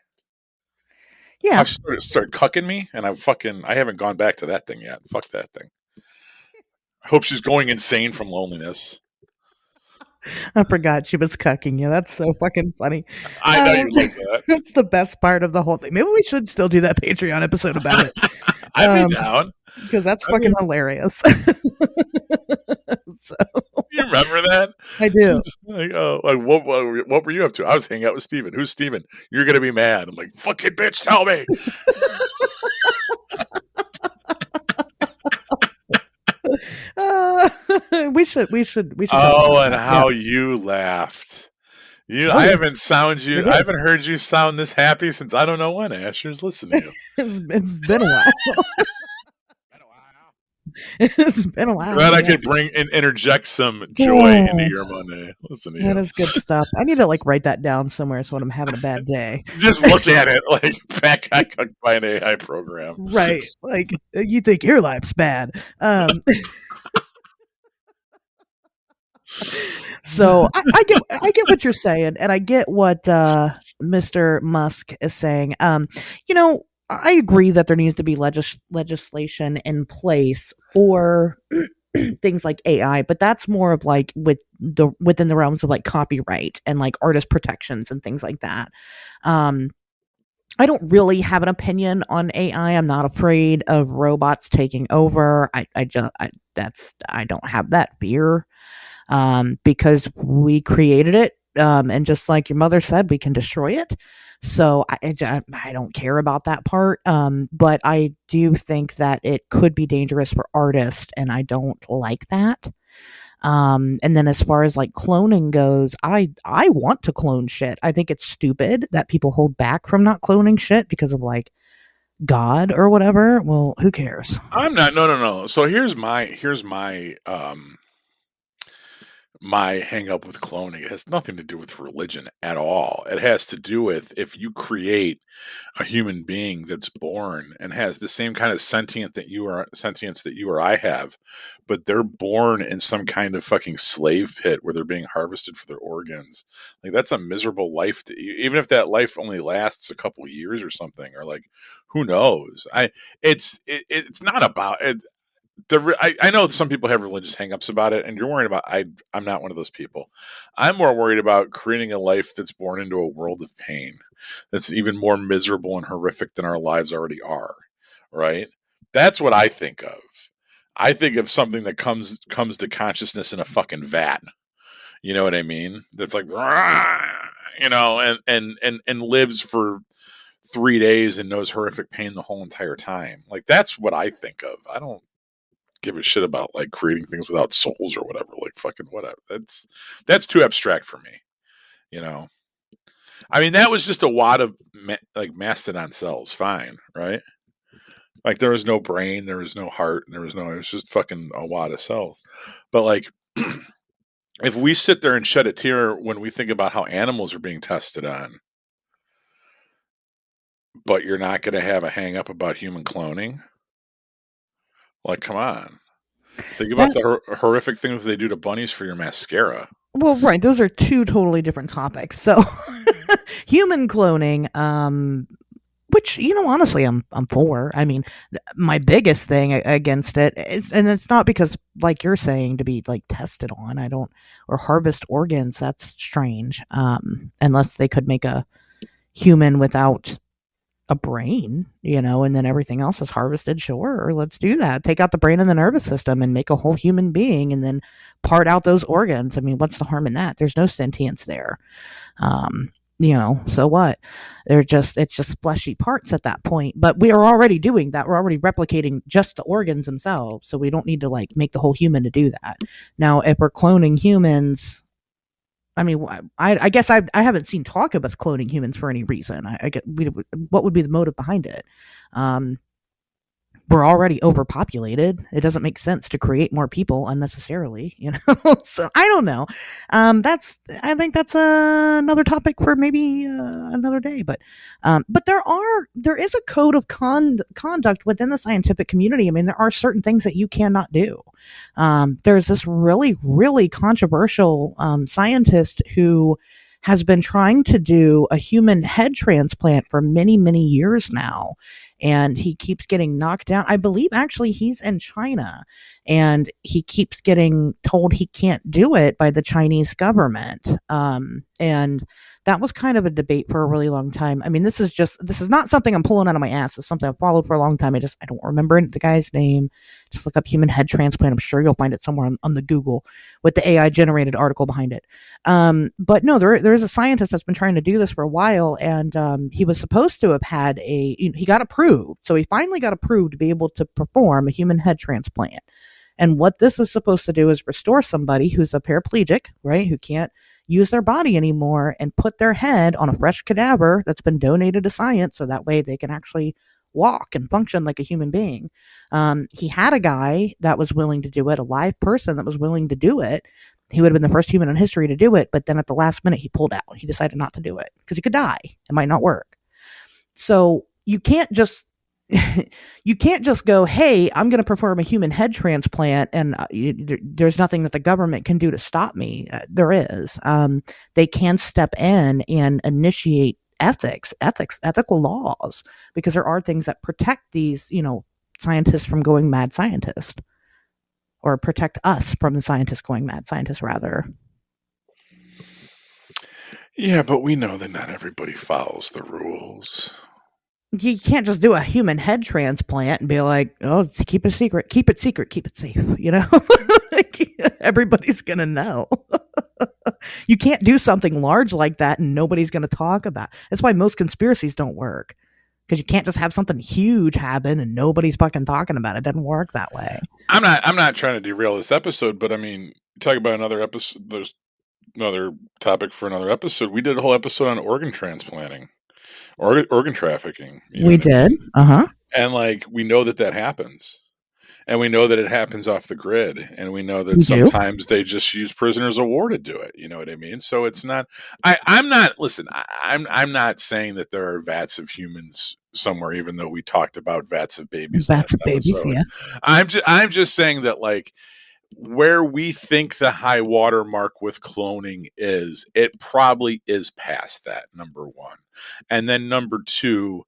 Yeah. How she started cucking me, and I haven't gone back to that thing yet. Fuck that thing. I hope she's going insane from loneliness. I forgot she was cucking you. That's so fucking funny. I know you like that. That's the best part of the whole thing. Maybe we should still do that Patreon episode about it. I'd be down. Because that's fucking hilarious. So, you remember that? I do. Like, what were you up to? I was hanging out with Steven. Who's Steven? You're going to be mad. I'm like, fucking bitch, tell me. We should. Oh, and how you laughed. I haven't heard you sound this happy since I don't know when. Asher's listening to you. It's been a while. It's been a while. Glad I could interject some joy into your Monday. Listen to you. That is good stuff. I need to write that down somewhere so when I'm having a bad day. Just look at it like back by an AI program. Right. Like, you think your life's bad. So I get what you're saying, and I get what Mr. Musk is saying. I agree that there needs to be legislation in place for things like AI, but that's more of like within the realms of like copyright and like artist protections and things like that. I don't really have an opinion on AI. I'm not afraid of robots taking over. I don't have that fear. Because we created it, and just like your mother said, we can destroy it. So I don't care about that part. But I do think that it could be dangerous for artists, and I don't like that. And then as far as like cloning goes, I want to clone shit. I think it's stupid that people hold back from not cloning shit because of like God or whatever. Well, who cares? I'm not. No. So here's my my hang up with cloning. It has nothing to do with religion at all. It has to do with if you create a human being that's born and has the same kind of sentience that you or I have, but they're born in some kind of fucking slave pit where they're being harvested for their organs. Like, that's a miserable life even if that life only lasts a couple of years or something, or like, who knows? It's not about it. I know some people have religious hangups about it, and you're worried about. I'm not one of those people. I'm more worried about creating a life that's born into a world of pain, that's even more miserable and horrific than our lives already are. Right? That's what I think of. I think of something that comes to consciousness in a fucking vat. You know what I mean? That's like, and lives for 3 days and knows horrific pain the whole entire time. Like, that's what I think of. I don't give a shit about like creating things without souls or whatever. Like, fucking whatever. That's too abstract for me. I mean, that was just a wad of like mastodon cells. Fine, right? Like, there was no brain, there was no heart, it was just fucking a wad of cells. But like, if we sit there and shed a tear when we think about how animals are being tested on, but you're not going to have a hang up about human cloning. Like, come on. Think about the horrific things they do to bunnies for your mascara. Well, right. Those are two totally different topics. So, human cloning, which, honestly, I'm for. I mean, my biggest thing against it is, and it's not because, like you're saying, to be like tested on. Or harvest organs. That's strange. Unless they could make a human without a brain, and then everything else is harvested. Sure, let's do that. Take out the brain and the nervous system and make a whole human being, and then part out those organs. I mean, what's the harm in that? There's no sentience there. So what? It's just fleshy parts at that point. But we are already doing that. We're already replicating just the organs themselves. So we don't need to like make the whole human to do that. Now, if we're cloning humans, I mean, I guess I haven't seen talk of us cloning humans for any reason. What would be the motive behind it? We're already overpopulated. It doesn't make sense to create more people unnecessarily, So I don't know. I think that's another topic for maybe another day. But there is a code of conduct within the scientific community. I mean, there are certain things that you cannot do. There's this really, really controversial scientist who has been trying to do a human head transplant for many, many years now. And he keeps getting knocked down. I believe actually he's in China, and he keeps getting told he can't do it by the Chinese government. And that was kind of a debate for a really long time. I mean, this is not something I'm pulling out of my ass. It's something I've followed for a long time. I don't remember the guy's name. Just look up human head transplant. I'm sure you'll find it somewhere on the Google with the AI generated article behind it. But no, there is a scientist that's been trying to do this for a while, and he was supposed to have had he got approved. So he finally got approved to be able to perform a human head transplant. And what this is supposed to do is restore somebody who's a paraplegic, right, who can't use their body anymore, and put their head on a fresh cadaver that's been donated to science, so that way they can actually walk and function like a human being. He had a guy that was willing to do it, a live person that was willing to do it. He would have been the first human in history to do it, but then at the last minute he pulled out. He decided not to do it because he could die. It might not work. So you can't just go, hey, I'm going to perform a human head transplant, and there's nothing that the government can do to stop me. There is. They can step in and initiate ethical laws, because there are things that protect these, scientists from going mad scientists, or protect us from the scientists going mad scientists, rather. Yeah, but we know that not everybody follows the rules. You can't just do a human head transplant and be like, oh, keep it secret, keep it secret, keep it safe. Everybody's going to know. You can't do something large like that and nobody's going to talk about it. That's why most conspiracies don't work. Because you can't just have something huge happen and nobody's fucking talking about it. It doesn't work that way. I'm not trying to derail this episode, but I mean, talk about another episode. There's another topic for another episode. We did a whole episode on organ transplanting. Organ trafficking. We did. And we know that happens. And we know that it happens off the grid. And we know that sometimes they just use prisoners of war to do it. You know what I mean? So it's not, I'm not saying that there are vats of humans somewhere, even though we talked about vats of babies. Vats of babies, yeah. I'm just saying that where we think the high water mark with cloning is, it probably is past that, number one. And then number two,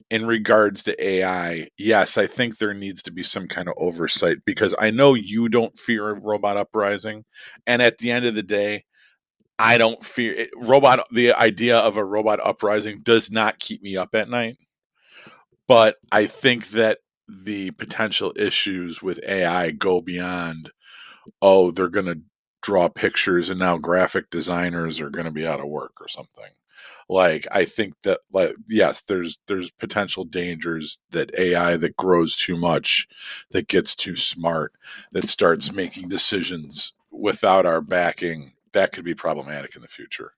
in regards to AI, yes, I think there needs to be some kind of oversight, because I know you don't fear a robot uprising. And at the end of the day, I don't fear it. The idea of a robot uprising does not keep me up at night. But I think that the potential issues with AI go beyond, they're going to draw pictures and now graphic designers are going to be out of work or something. I think that, yes, there's potential dangers that AI that grows too much, that gets too smart, that starts making decisions without our backing, that could be problematic in the future.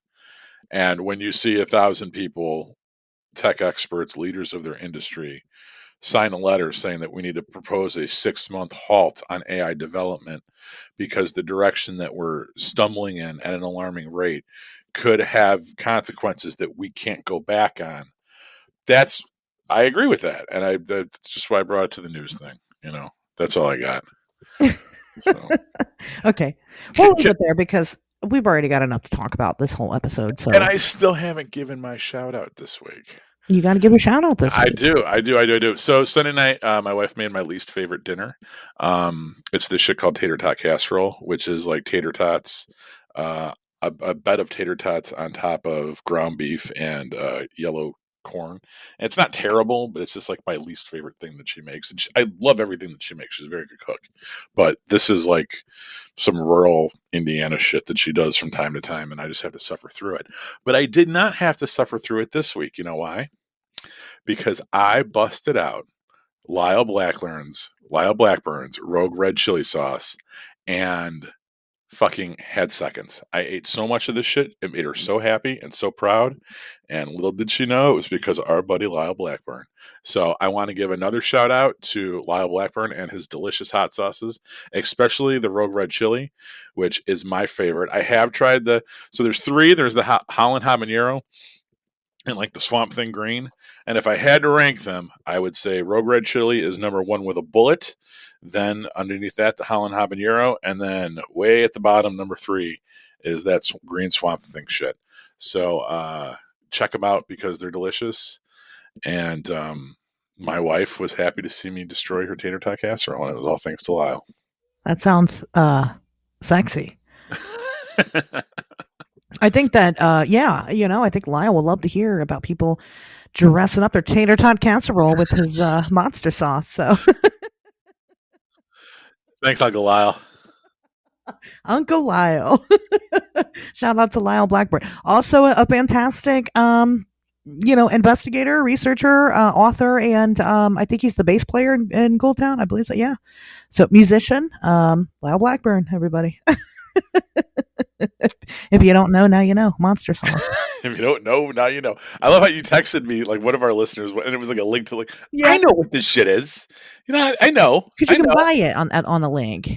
And when you see 1,000 people, tech experts, leaders of their industry, sign a letter saying that we need to propose a 6-month halt on AI development because the direction that we're stumbling in at an alarming rate could have consequences that we can't go back on. I agree with that. And that's just why I brought it to the news thing. That's all I got. So. Okay. We'll leave it there because we've already got enough to talk about this whole episode. So. And I still haven't given my shout out this week. You got to give a shout out this week. I do. So Sunday night, my wife made my least favorite dinner. It's this shit called tater tot casserole, which is like tater tots, a bed of tater tots on top of ground beef and yellow corn. And it's not terrible, but it's just like my least favorite thing that she makes. And I love everything that she makes. She's a very good cook. But this is like some rural Indiana shit that she does from time to time, and I just have to suffer through it. But I did not have to suffer through it this week. You know why? Because I busted out Lyle Blackburn's Rogue Red Chili Sauce and fucking had seconds. I ate so much of this shit. It made her so happy and so proud. And little did she know it was because of our buddy Lyle Blackburn. So I want to give another shout out to Lyle Blackburn and his delicious hot sauces, especially the Rogue Red Chili, which is my favorite. I have tried so there's three. There's the Holland Habanero and like the Swamp Thing Green. And if I had to rank them, I would say Rogue Red Chili is number one with a bullet. Then underneath that, the Holland Habanero. And then way at the bottom, number three, is that green Swamp Thing shit. So check them out because they're delicious. And my wife was happy to see me destroy her tater tot casserole. And it was all thanks to Lyle. That sounds sexy. I think that, I think Lyle will love to hear about people dressing up their tater tot casserole with his monster sauce. So, thanks, Uncle Lyle. Uncle Lyle. Shout out to Lyle Blackburn. Also, a fantastic, investigator, researcher, author, and I think he's the bass player in Goldtown. I believe so. Yeah. So, musician, Lyle Blackburn. Everybody. If you don't know, now you know. Monster sauce. If you don't know, now you know. I love how you texted me, like one of our listeners, and it was like a link to like, Yeah. I know what this shit is. You know, I know. Because you can buy it on the link.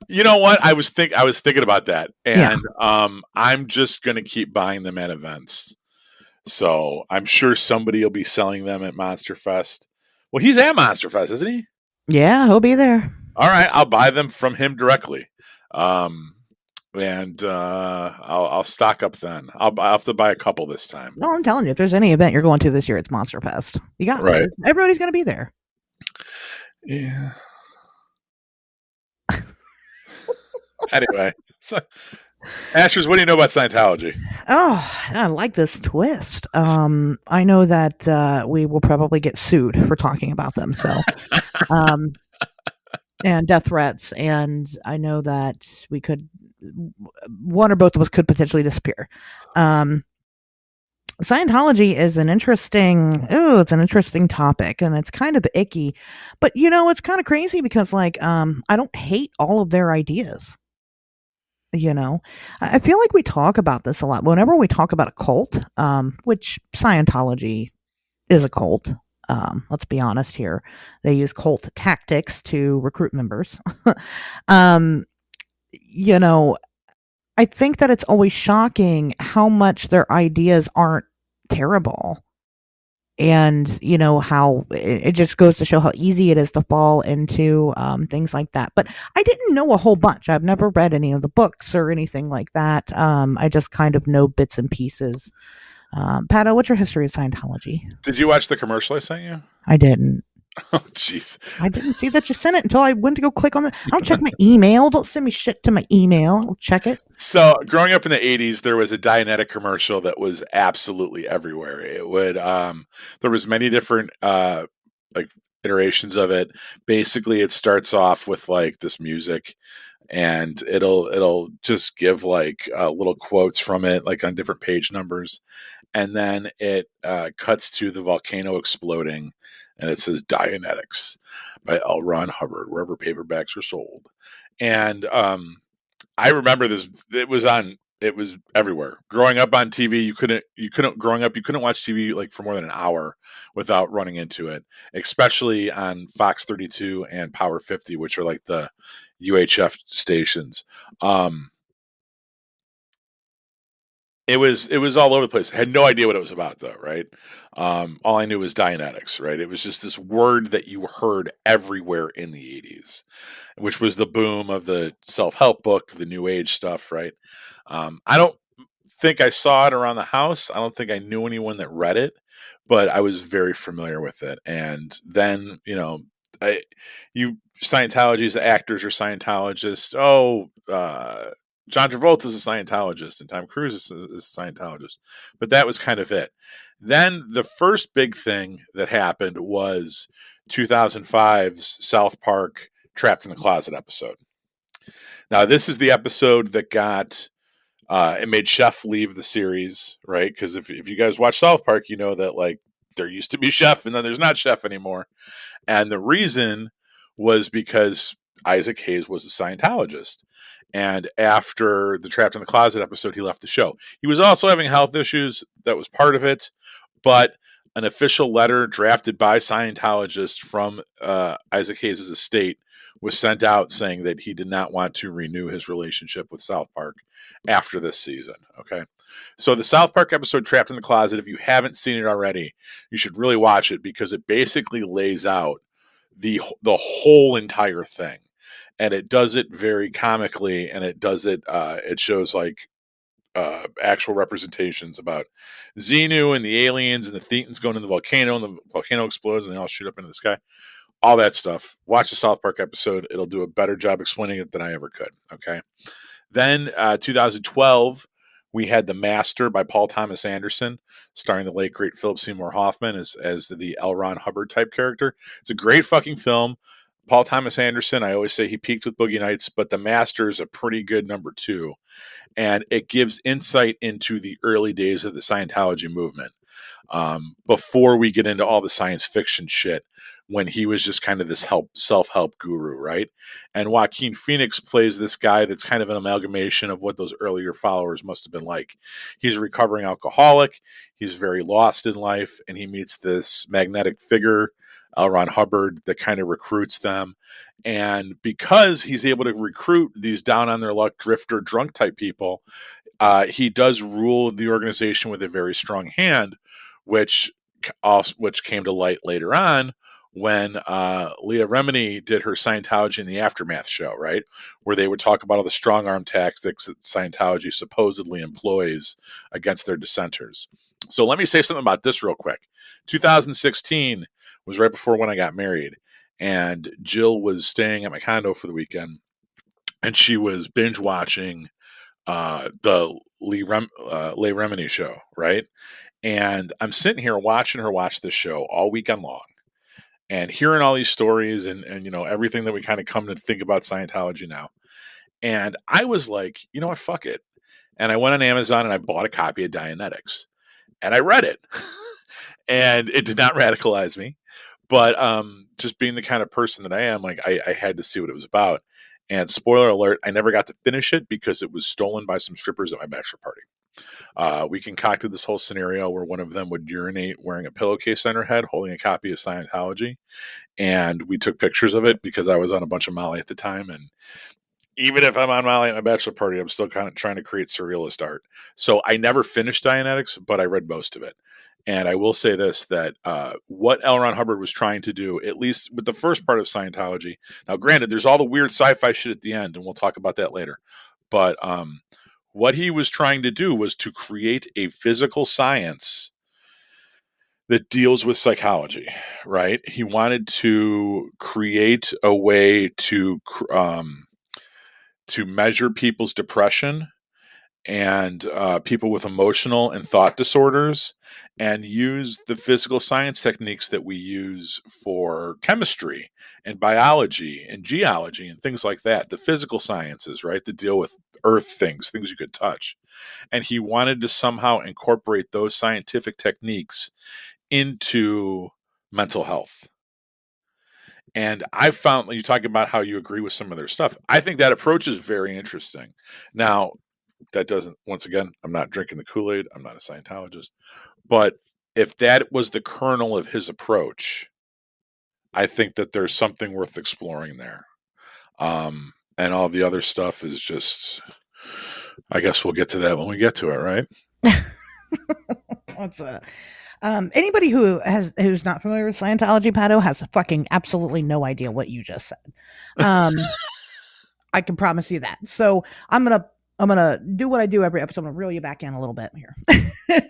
You know what? I was thinking about that, and I'm just gonna keep buying them at events. So I'm sure somebody will be selling them at Monster Fest. Well, he's at Monster Fest, isn't he? Yeah, he'll be there. All right, I'll buy them from him directly. And I'll stock up then. I'll have to buy a couple this time. No, I'm telling you, if there's any event you're going to this year, it's Monster Fest. You got right. To. Everybody's going to be there. Yeah. Anyway, so Ashers, what do you know about Scientology? Oh, I like this twist. I know that we will probably get sued for talking about them. So, and death threats, and I know that we could. One or both of us could potentially disappear. Scientology is an interesting topic, and it's kind of icky, but it's kind of crazy because I don't hate all of their ideas. I feel like we talk about this a lot whenever we talk about a cult, which Scientology is a cult. Let's be honest here. They use cult tactics to recruit members. I think that it's always shocking how much their ideas aren't terrible. And, how it just goes to show how easy it is to fall into things like that. But I didn't know a whole bunch. I've never read any of the books or anything like that. I just kind of know bits and pieces. Pato, what's your history of Scientology? Did you watch the commercial I sent you? I didn't. Oh, jeez. I didn't see that you sent it until I went to go click on it. I don't check my email. Don't send me shit to my email. I'll check it. So, growing up in the 80s, there was a Dianetic commercial that was absolutely everywhere. It would, there was many different, iterations of it. Basically, it starts off with like this music, and it'll just give like little quotes from it, like on different page numbers. And then it cuts to the volcano exploding, and it says Dianetics by L. Ron Hubbard, wherever paperbacks are sold. And I remember this. It was everywhere. Growing up on TV, you couldn't watch TV like for more than an hour without running into it, especially on Fox 32 and Power 50, which are like the UHF stations. It was all over the place. I had no idea what it was about, though, right? All I knew was Dianetics, right? It was just this word that you heard everywhere in the 80s, which was the boom of the self-help book, the New Age stuff, right? I don't think I saw it around the house. I don't think I knew anyone that read it, but I was very familiar with it. And then, Scientology, the actors are Scientologists. John Travolta is a Scientologist and Tom Cruise is a Scientologist. But that was kind of it. Then the first big thing that happened was 2005's South Park Trapped in the Closet episode. Now, this is the episode that got it made Chef leave the series, right? Because if you guys watch South Park, you know that like there used to be Chef and then there's not Chef anymore. And the reason was because Isaac Hayes was a Scientologist. And after the Trapped in the Closet episode, he left the show. He was also having health issues. That was part of it. But an official letter drafted by Scientologists from Isaac Hayes' estate was sent out saying that he did not want to renew his relationship with South Park after this season. Okay. So the South Park episode Trapped in the Closet, if you haven't seen it already, you should really watch it because it basically lays out the whole entire thing. And it does it very comically, and it does it, it shows like actual representations about Xenu and the aliens and the Thetans going in the volcano, and the volcano explodes and they all shoot up into the sky. All that stuff. Watch the South Park episode. It'll do a better job explaining it than I ever could. Okay. Then 2012, we had The Master by Paul Thomas Anderson, starring the late, great Philip Seymour Hoffman as the L. Ron Hubbard type character. It's a great fucking film. Paul Thomas Anderson, I always say he peaked with Boogie Nights, but The Master is a pretty good number 2. And it gives insight into the early days of the Scientology movement. Before we get into all the science fiction shit, when he was just kind of this self-help guru, right? And Joaquin Phoenix plays this guy that's kind of an amalgamation of what those earlier followers must have been like. He's a recovering alcoholic. He's very lost in life, and he meets this magnetic figure, L. Ron Hubbard, that kind of recruits them. And because he's able to recruit these down on their luck, drifter, drunk type people, he does rule the organization with a very strong hand, which came to light later on when Leah Remini did her Scientology in the Aftermath show, right? Where they would talk about all the strong arm tactics that Scientology supposedly employs against their dissenters. So let me say something about this real quick. 2016 was right before when I got married, and Jill was staying at my condo for the weekend, and she was binge watching the Leah Remini show, right? And I'm sitting here watching her watch this show all weekend long, and hearing all these stories and you know everything that we kind of come to think about Scientology now. And I was like, you know what, fuck it. And I went on Amazon and I bought a copy of Dianetics, and I read it. And it did not radicalize me, but just being the kind of person that I am, like I had to see what it was about. And spoiler alert, I never got to finish it because it was stolen by some strippers at my bachelor party. We concocted this whole scenario where one of them would urinate wearing a pillowcase on her head, holding a copy of Scientology. And we took pictures of it because I was on a bunch of Molly at the time. And even if I'm on Molly at my bachelor party, I'm still kind of trying to create surrealist art. So I never finished Dianetics, but I read most of it. And I will say this, that what L. Ron Hubbard was trying to do, at least with the first part of Scientology, now granted, there's all the weird sci-fi shit at the end, and we'll talk about that later. But what he was trying to do was to create a physical science that deals with psychology, right? He wanted to create a way to measure people's depression and people with emotional and thought disorders, and use the physical science techniques that we use for chemistry and biology and geology and things like that. The physical sciences, right, that deal with earth things you could touch. And he wanted to somehow incorporate those scientific techniques into mental health. And I found, you talking about how you agree with some of their stuff, I think that approach is very interesting. Now, that doesn't, once again, I'm not drinking the Kool-Aid. I'm not a Scientologist. But if that was the kernel of his approach, I think that there's something worth exploring there. And all the other stuff is just, I guess we'll get to that when we get to it, right? What's anybody who's not familiar with Scientology, Pato, has fucking absolutely no idea what you just said. I can promise you that. So I'm gonna do what I do every episode. I'm gonna reel you back in a little bit here.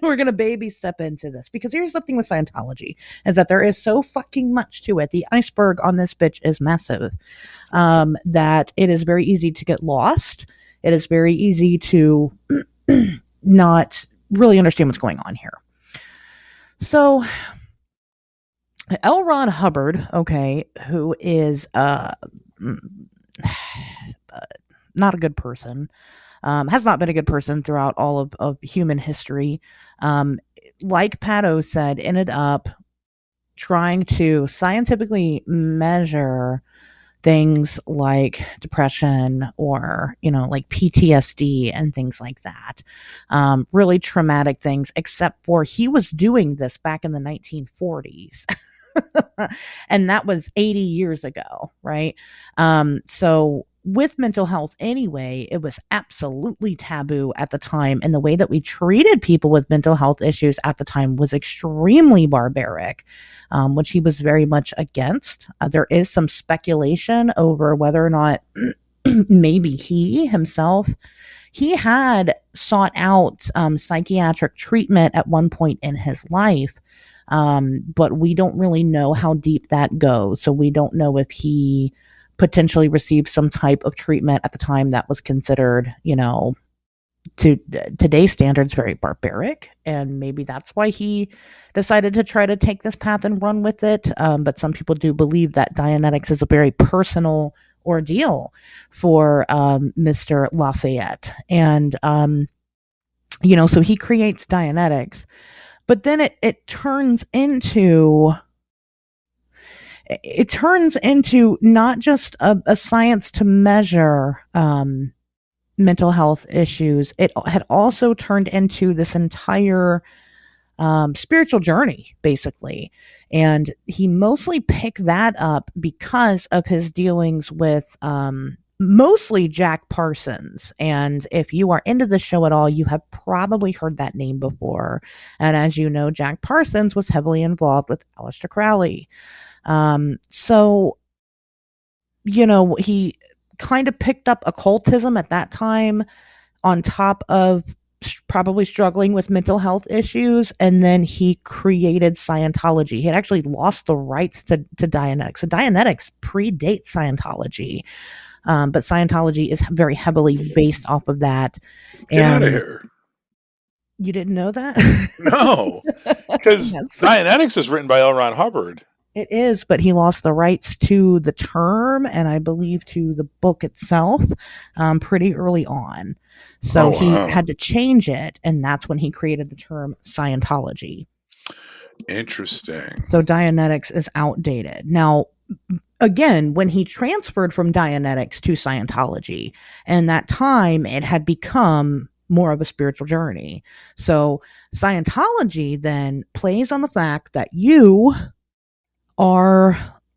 We're gonna baby step into this, because here's the thing with Scientology, is that there is so fucking much to it. The iceberg on this bitch is massive. That it is very easy to get lost it is very easy to not really understand what's going on here. So L. Ron Hubbard, okay, who is not a good person, has not been a good person throughout all of human history. Like Pato said, ended up trying to scientifically measure things like depression or, like PTSD and things like that. Really traumatic things, except for he was doing this back in the 1940s. And that was 80 years ago, right? So with mental health anyway, it was absolutely taboo at the time. And the way that we treated people with mental health issues at the time was extremely barbaric, which he was very much against. There is some speculation over whether or not maybe he himself, he had sought out psychiatric treatment at one point in his life. But we don't really know how deep that goes. So we don't know if he potentially received some type of treatment at the time that was considered, to today's standards, very barbaric. And maybe that's why he decided to try to take this path and run with it. But some people do believe that Dianetics is a very personal ordeal for Mr. Lafayette. And, so he creates Dianetics. But then it turns into not just a science to measure mental health issues. It had also turned into this entire spiritual journey, basically. And he mostly picked that up because of his dealings with mostly Jack Parsons. And if you are into the show at all, you have probably heard that name before. And as you know, Jack Parsons was heavily involved with Aleister Crowley. So, he kind of picked up occultism at that time on top of probably struggling with mental health issues. And then he created Scientology. He had actually lost the rights to Dianetics. So Dianetics predates Scientology. But Scientology is very heavily based off of that. Get out of here. You didn't know that? No, because Dianetics is written by L. Ron Hubbard. It is, but he lost the rights to the term and I believe to the book itself pretty early on. So he had to change it, and that's when he created the term Scientology. Interesting. So Dianetics is outdated. Now, again, when he transferred from Dianetics to Scientology, and that time it had become more of a spiritual journey. So Scientology then plays on the fact that you are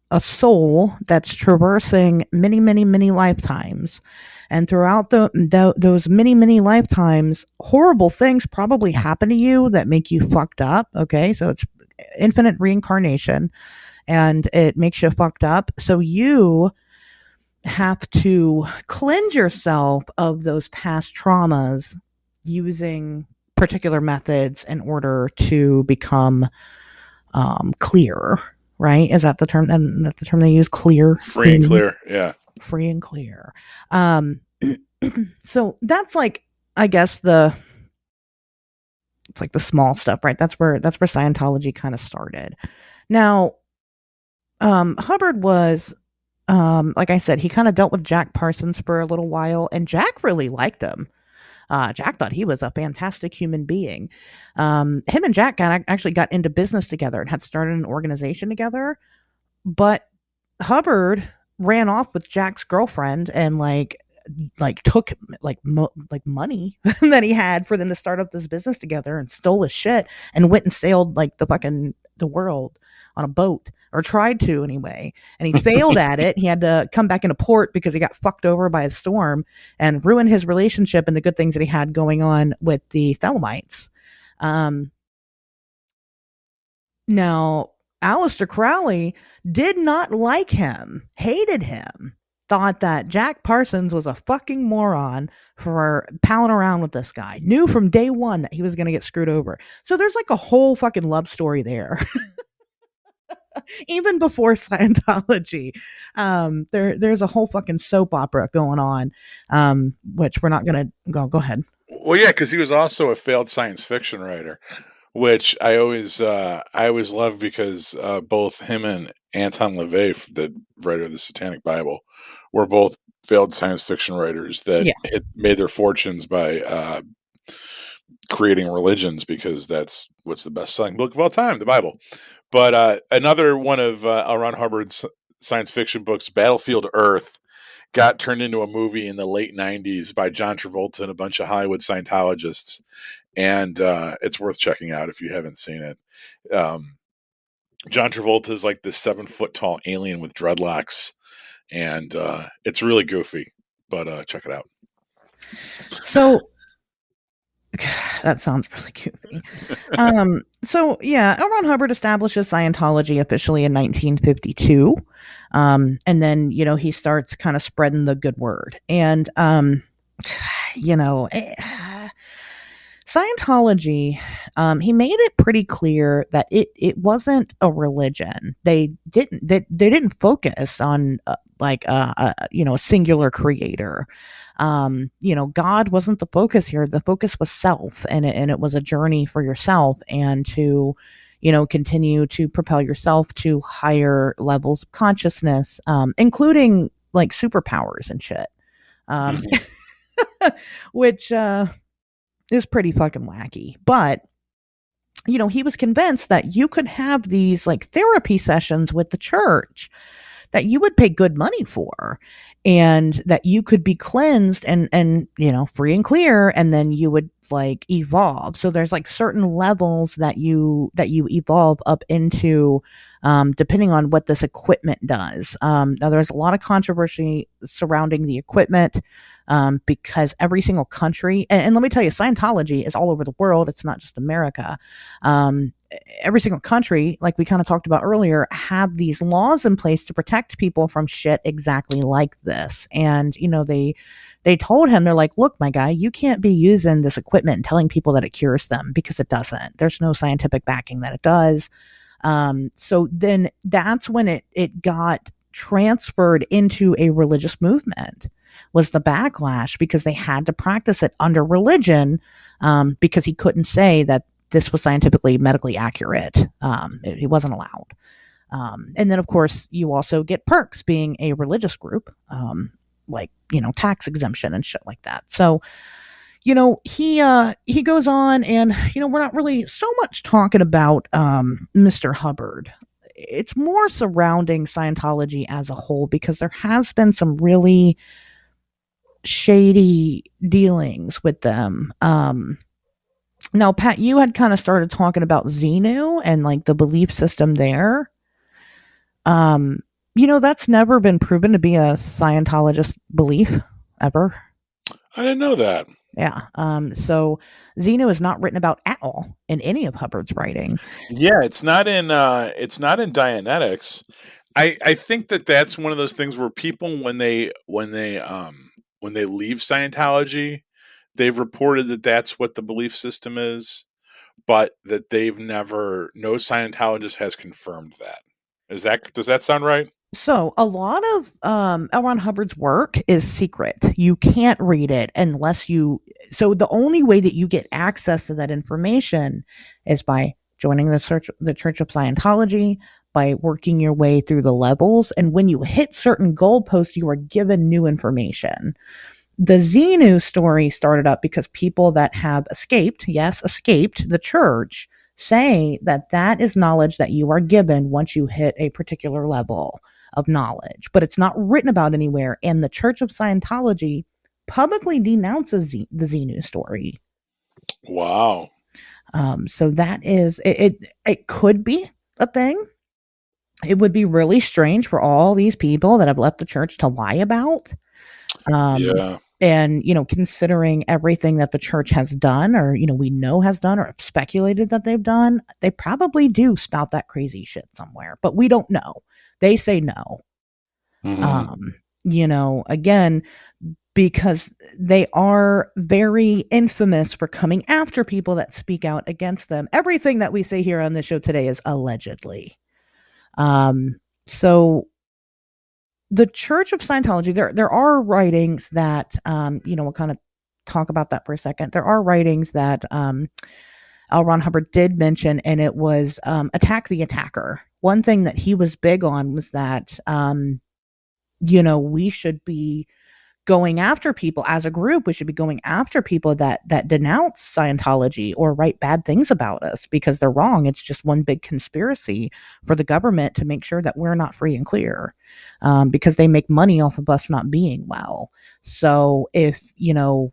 a soul that's traversing many, many, many lifetimes. And throughout those many, many lifetimes, horrible things probably happen to you that make you fucked up. Okay. So it's infinite reincarnation and it makes you fucked up. So you have to cleanse yourself of those past traumas using particular methods in order to become clear. Right? Is that the term? And that the term they use? Clear, free and clear. Yeah, free and clear. So that's like, I guess it's like the small stuff, right? That's where Scientology kind of started. Now, Hubbard was, like I said, he kind of dealt with Jack Parsons for a little while, and Jack really liked him. Jack thought he was a fantastic human being. Him and Jack actually got into business together and had started an organization together. But Hubbard ran off with Jack's girlfriend and took money that he had for them to start up this business together and stole his shit and went and sailed the world on a boat, or tried to anyway. And he failed at it. He had to come back into port because he got fucked over by a storm and ruined his relationship and the good things that he had going on with the Thelemites. Now, Aleister Crowley did not like him, hated him, thought that Jack Parsons was a fucking moron for palling around with this guy, knew from day one that he was going to get screwed over. So there's like a whole fucking love story there. Even before Scientology. There's a whole fucking soap opera going on, which we're not gonna go ahead. Well, yeah, because he was also a failed science fiction writer, which I always love because both him and Anton LaVey, the writer of the Satanic Bible, were both failed science fiction writers that Yeah. had made their fortunes by creating religions because that's what's the best-selling book of all time, the Bible. But another one of L. Ron Hubbard's science fiction books, Battlefield Earth, got turned into a movie in the late 90s by John Travolta and a bunch of Hollywood Scientologists. And it's worth checking out if you haven't seen it. John Travolta is like this 7-foot tall alien with dreadlocks. And it's really goofy, but check it out. So that sounds really goofy. So yeah, L. Ron Hubbard establishes Scientology officially in 1952. And then, he starts kind of spreading the good word. And, Scientology, he made it pretty clear that it wasn't a religion. They didn't focus on a singular creator. God wasn't the focus here. The focus was self, and it was a journey for yourself, and to continue to propel yourself to higher levels of consciousness, including like superpowers and shit, which is pretty fucking wacky. But he was convinced that you could have these like therapy sessions with the church that you would pay good money for, and that you could be cleansed and free and clear, and then you would like evolve. So there's like certain levels that you evolve up into, depending on what this equipment does. Now there's a lot of controversy surrounding the equipment, because every single country, and let me tell you, Scientology is all over the world. It's not just America. Every single country, like we kind of talked about earlier, have these laws in place to protect people from shit exactly like this. And, they told him, they're like, look, my guy, you can't be using this equipment and telling people that it cures them, because it doesn't. There's no scientific backing that it does. So then that's when it got transferred into a religious movement, was the backlash, because they had to practice it under religion, because he couldn't say that this was scientifically, medically accurate. It wasn't allowed. And then, of course, you also get perks being a religious group, like, tax exemption and shit like that. So, he goes on, and, we're not really so much talking about Mr. Hubbard. It's more surrounding Scientology as a whole, because there has been some really shady dealings with them. Now, Pat, you had kind of started talking about Xenu and like the belief system there. That's never been proven to be a Scientologist belief ever. I didn't know that. Yeah. So Xenu is not written about at all in any of Hubbard's writing. Yeah, it's not in Dianetics. I think that's one of those things where people, when they leave Scientology, they've reported that that's what the belief system is, but that no Scientologist has confirmed that. Does that sound right? So a lot of L. Ron Hubbard's work is secret. You can't read it so the only way that you get access to that information is by joining the Church of Scientology, by working your way through the levels. And when you hit certain goalposts, you are given new information. The Xenu story started up because people that have escaped the church, say that is knowledge that you are given once you hit a particular level of knowledge, but it's not written about anywhere. And the Church of Scientology publicly denounces the Xenu story. Wow. So that is, it could be a thing. It would be really strange for all these people that have left the church to lie about. Yeah. And, considering everything that the church has done, or, we know has done, or speculated that they've done, they probably do spout that crazy shit somewhere, but we don't know. They say no. Mm-hmm. Again, because they are very infamous for coming after people that speak out against them. Everything that we say here on the show today is allegedly. So the Church of Scientology, there are writings that, we'll kind of talk about that for a second. There are writings that L. Ron Hubbard did mention, and it was attack the attacker. One thing that he was big on was that, we should be going after people as a group. We should be going after people that denounce Scientology or write bad things about us because they're wrong. It's just one big conspiracy for the government to make sure that we're not free and clear, because they make money off of us not being well. So if,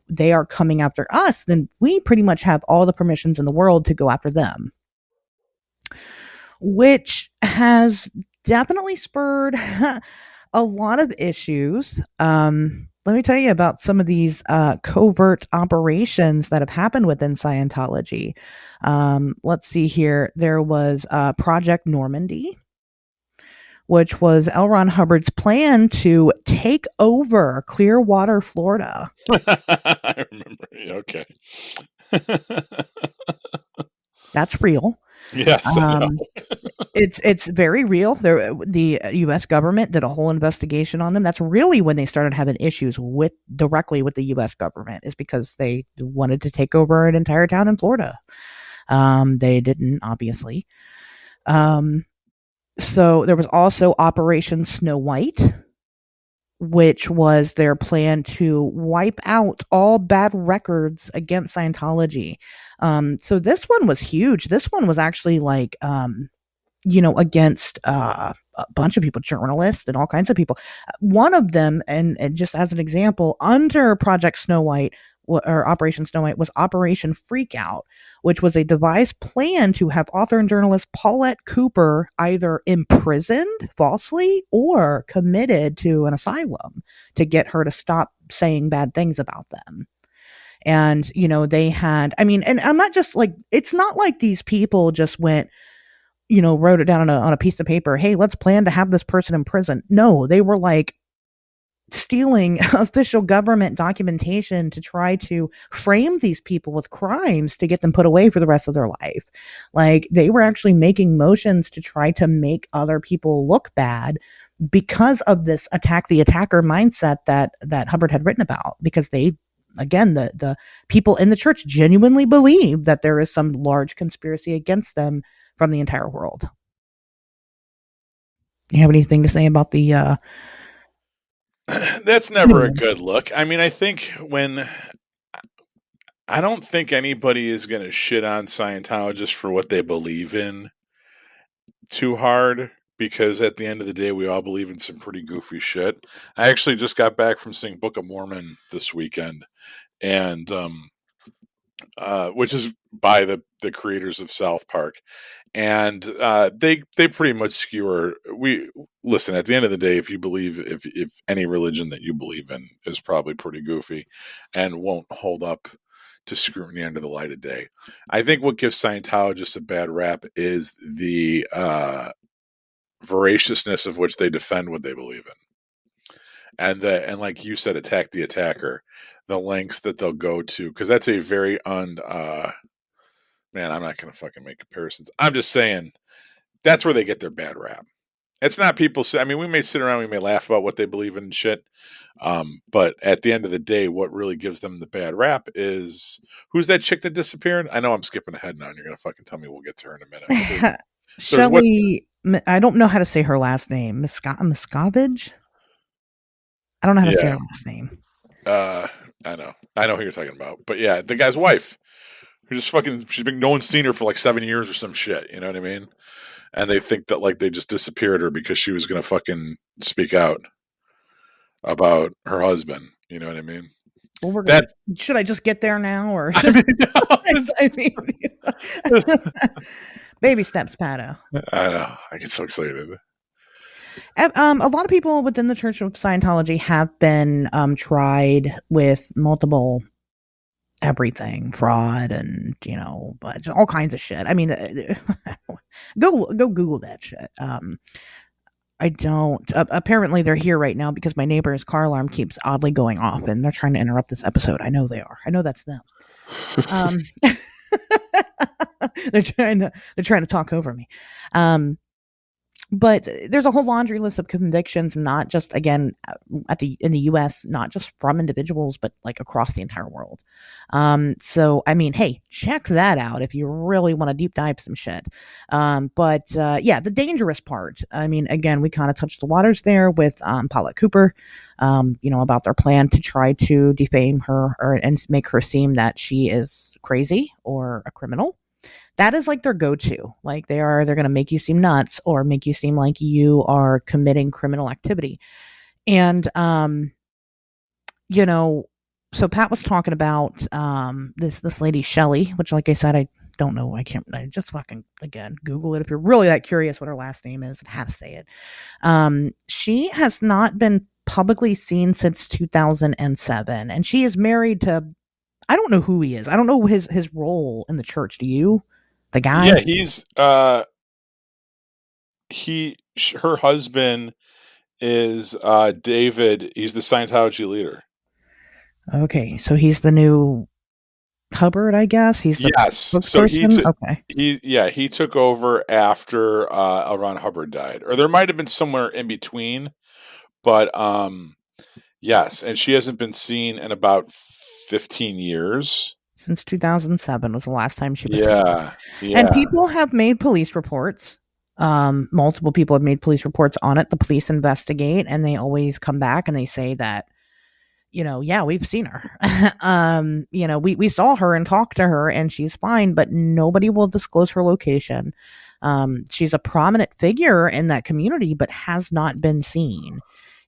they are coming after us, then we pretty much have all the permissions in the world to go after them, which has definitely spurred a lot of issues. Let me tell you about some of these covert operations that have happened within Scientology. Let's see here. There was Project Normandy, which was L. Ron Hubbard's plan to take over Clearwater, Florida. I remember. Okay. That's real. Yes, I know. It's very real. The U.S. government did a whole investigation on them. That's really when they started having issues directly with the U.S. government, is because they wanted to take over an entire town in Florida. They didn't, obviously. So there was also Operation Snow White, which was their plan to wipe out all bad records against Scientology. So this one was huge. This one was actually like, against a bunch of people, journalists and all kinds of people. One of them, and just as an example, under Project Snow White, or Operation Snow White, was Operation Freakout, which was a devised plan to have author and journalist Paulette Cooper either imprisoned falsely or committed to an asylum to get her to stop saying bad things about them. And, they had, and I'm not just like, it's not like these people just went, wrote it down on a piece of paper. Hey, let's plan to have this person in prison. No, they were like stealing official government documentation to try to frame these people with crimes to get them put away for the rest of their life. Like, they were actually making motions to try to make other people look bad because of this attack the attacker mindset that Hubbard had written about, because the people in the church genuinely believe that there is some large conspiracy against them from the entire world. You have anything to say about the That's never a good look. I think I don't think anybody is going to shit on Scientologists for what they believe in too hard, because at the end of the day, we all believe in some pretty goofy shit. I actually just got back from seeing Book of Mormon this weekend, and which is by the creators of South Park, and they pretty much skewer. We listen, at the end of the day, if you believe, if any religion that you believe in is probably pretty goofy and won't hold up to scrutiny under the light of day. I think what gives Scientologists a bad rap is the voraciousness of which they defend what they believe in, and like you said, attack the attacker, the lengths that they'll go to, because that's a very man, I'm not going to fucking make comparisons. I'm just saying that's where they get their bad rap. It's not people say, we may sit around, we may laugh about what they believe in and shit. But at the end of the day, what really gives them the bad rap is, who's that chick that disappeared? I know I'm skipping ahead now, and you're going to fucking tell me we'll get to her in a minute. Shelley, I don't know how to say her last name. Miscavige? I don't know how to say her last name. I know who you're talking about. But yeah, the guy's wife, who just fucking, no one's seen her for like 7 years or some shit, you know what I mean? And they think that like they just disappeared her because she was going to fucking speak out about her husband, you know what I mean? Well, should I just get there now, or should baby steps, Pato? I know, I get so excited. A lot of people within the Church of Scientology have been tried with multiple everything, fraud, and but all kinds of shit. Go Google that shit. I don't. Apparently, they're here right now because my neighbor's car alarm keeps oddly going off, and they're trying to interrupt this episode. I know they are. I know that's them. They're trying to talk over me. But there's a whole laundry list of convictions, not just again in the U.S., not just from individuals, but like across the entire world. So I mean, hey, check that out if you really want to deep dive some shit. But yeah, the dangerous part. I mean, again, we kind of touched the waters there with Paula Cooper. About their plan to try to defame her and make her seem that she is crazy or a criminal. That is like their go-to. Like they're going to make you seem nuts or make you seem like you are committing criminal activity. And so Pat was talking about this lady Shelley, which like I said, I don't know. I just fucking again Google it if you're really that curious what her last name is and how to say it. She has not been publicly seen since 2007, and she is married to, I don't know who he is. I don't know his role in the church. Do you? The guy? Yeah, he's her husband is David. He's the Scientology leader. Okay, so he's the new Hubbard, I guess. He's the So okay. he took over after L. Ron Hubbard died, or there might have been somewhere in between, but yes, and she hasn't been seen in about 15 years. Since 2007 was the last time she was seen. And people have made police reports. Multiple people have made police reports on it. The police investigate, and they always come back and they say that, yeah, we've seen her. We saw her and talked to her, and she's fine, but nobody will disclose her location. She's a prominent figure in that community, but has not been seen.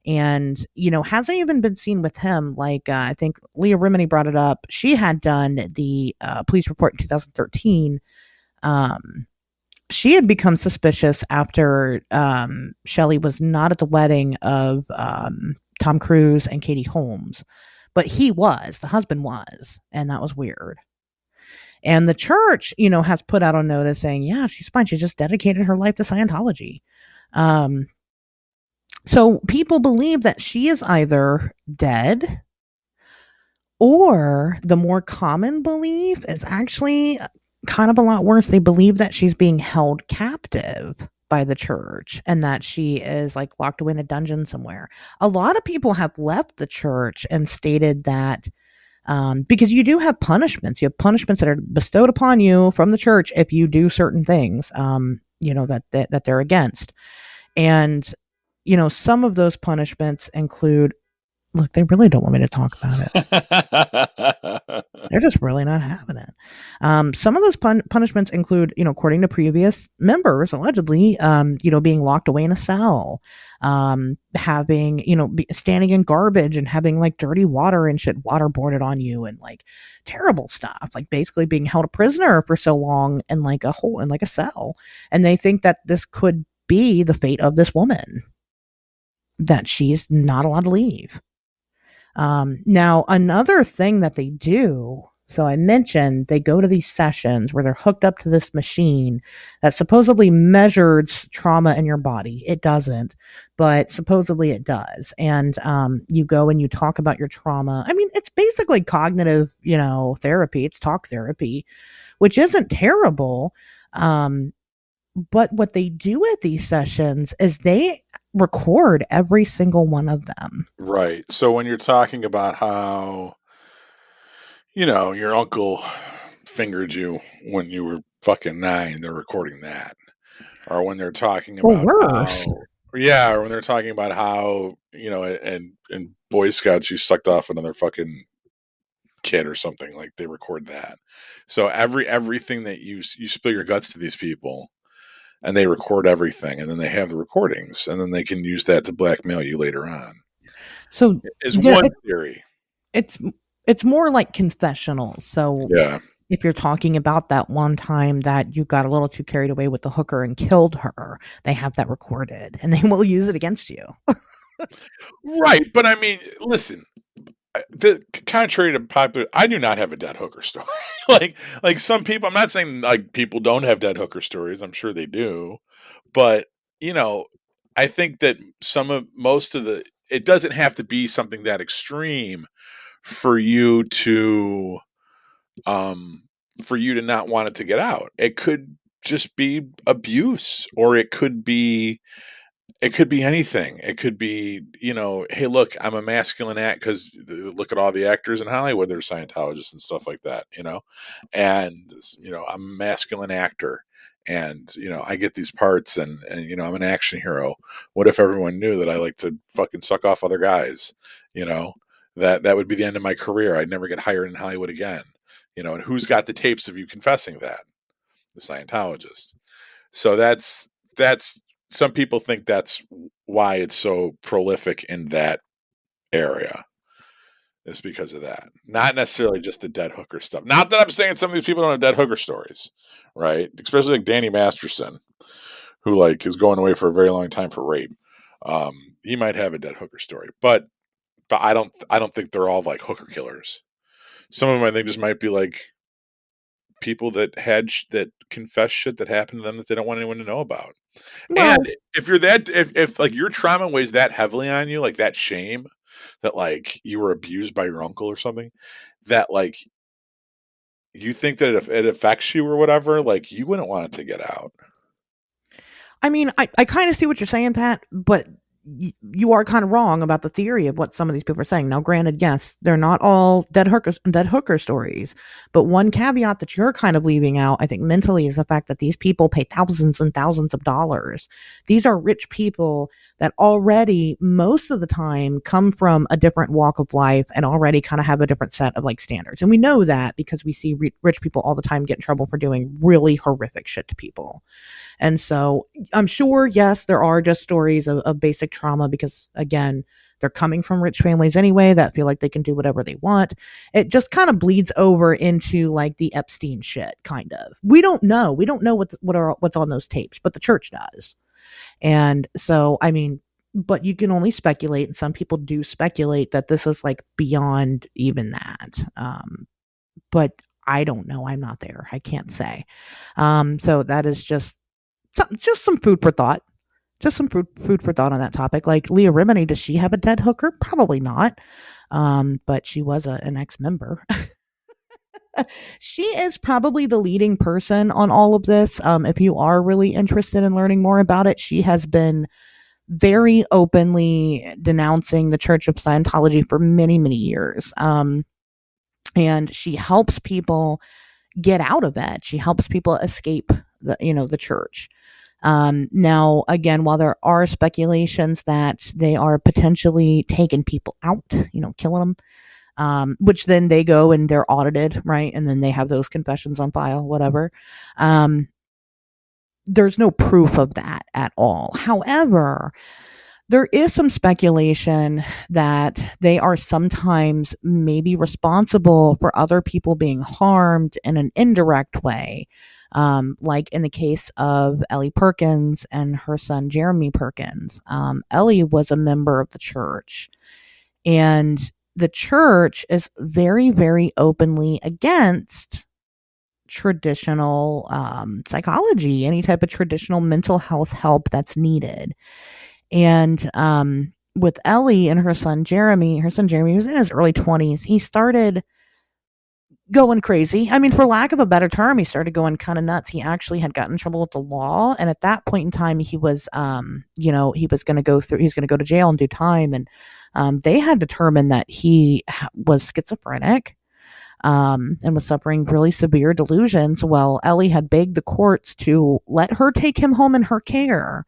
And, hasn't even been seen with him. Like, I think Leah Remini brought it up. She had done the police report in 2013. She had become suspicious after Shelley was not at the wedding of Tom Cruise and Katie Holmes. But the husband was, and that was weird. And the church, has put out a notice saying, yeah, she's fine. She just dedicated her life to Scientology. So people believe that she is either dead, or the more common belief is actually kind of a lot worse. They believe that she's being held captive by the church and that she is like locked away in a dungeon somewhere. A lot of people have left the church and stated that because you do have punishments. You have punishments that are bestowed upon you from the church if you do certain things, that they're against. And some of those punishments include, look, they really don't want me to talk about it. They're just really not having it. Some of those punishments include, according to previous members, allegedly, being locked away in a cell, having, standing in garbage and having like dirty water and shit waterboarded on you and like terrible stuff, like basically being held a prisoner for so long in like a hole in like a cell. And they think that this could be the fate of this woman, that she's not allowed to leave. Now, another thing that they do, so I mentioned they go to these sessions where they're hooked up to this machine that supposedly measures trauma in your body. It doesn't, but supposedly it does. And you go and you talk about your trauma. I mean, it's basically cognitive, therapy. It's talk therapy, which isn't terrible. But what they do at these sessions is they record every single one of them. Right. So when you're talking about how, your uncle fingered you when you were fucking 9, they're recording that. Or when they're talking about worse. or when they're talking about how, in Boy Scouts you sucked off another fucking kid or something, like they record that. So everything that you spill your guts to these people, and they record everything, and then they have the recordings, and then they can use that to blackmail you later on. So is one theory. It's more like confessionals. So yeah, if you're talking about that one time that you got a little too carried away with the hooker and killed her, they have that recorded, and they will use it against you. Right, but I mean, listen. Contrary to popular, I do not have a dead hooker story. like some people. I'm not saying like people don't have dead hooker stories. I'm sure they do, but I think that most of it doesn't have to be something that extreme for you to not want it to get out. It could just be abuse, or it could be anything. It could be, hey, look, I'm a masculine act, because look at all the actors in Hollywood, they're Scientologists and stuff like that, and I'm a masculine actor, and I get these parts, and I'm an action hero. What if everyone knew that I like to fucking suck off other guys? That would be the end of my career. I'd never get hired in Hollywood again. And who's got the tapes of you confessing that? The Scientologist. So that's some people think that's why it's so prolific in that area. It's because of that. Not necessarily just the dead hooker stuff. Not that I'm saying some of these people don't have dead hooker stories, right? Especially like Danny Masterson, who is going away for a very long time for rape. He might have a dead hooker story, but I don't think they're all like hooker killers. Some of them I think just might be like people that that confess shit that happened to them that they don't want anyone to know about. Well, And if you're that, if like your trauma weighs that heavily on you, like that shame that like you were abused by your uncle or something, that like you think that it affects you or whatever, like you wouldn't want it to get out. I mean, I kind of see what you're saying, Pat, but you are kind of wrong about the theory of what some of these people are saying. Now, granted, yes, they're not all dead hooker stories, but one caveat that you're kind of leaving out, I think, mentally, is the fact that these people pay thousands and thousands of dollars. These are rich people that already, most of the time, come from a different walk of life and already kind of have a different set of like standards. And we know that because we see rich people all the time get in trouble for doing really horrific shit to people. And so I'm sure, yes, there are just stories of basic trauma because, again, they're coming from rich families anyway that feel like they can do whatever they want. It just kind of bleeds over into like the Epstein shit, kind of. We don't know. We don't know what's on those tapes, but the church does. And so, I mean, but you can only speculate, and some people do speculate that this is like beyond even that. But I don't know. I'm not there. I can't say. So that is just some food for thought. Just some food for thought on that topic. Like Leah Remini, does she have a dead hooker? Probably not. But she was an ex-member. She is probably the leading person on all of this. If you are really interested in learning more about it, she has been very openly denouncing the Church of Scientology for many, many years. And she helps people get out of it. She helps people escape the church. Now, again, while there are speculations that they are potentially taking people out, killing them, which then they go and they're audited, right? And then they have those confessions on file, whatever. There's no proof of that at all. However, there is some speculation that they are sometimes maybe responsible for other people being harmed in an indirect way. Like in the case of Ellie Perkins and her son, Jeremy Perkins. Ellie was a member of the church, and the church is very, very openly against traditional psychology, any type of traditional mental health help that's needed. And with Ellie and her son Jeremy was in his early 20s. He started going crazy. I mean, for lack of a better term, he started going kind of nuts. He actually had gotten in trouble with the law. And at that point in time, he was, he was going to go to jail and do time. And they had determined that he was schizophrenic and was suffering really severe delusions. Well, Ellie had begged the courts to let her take him home in her care.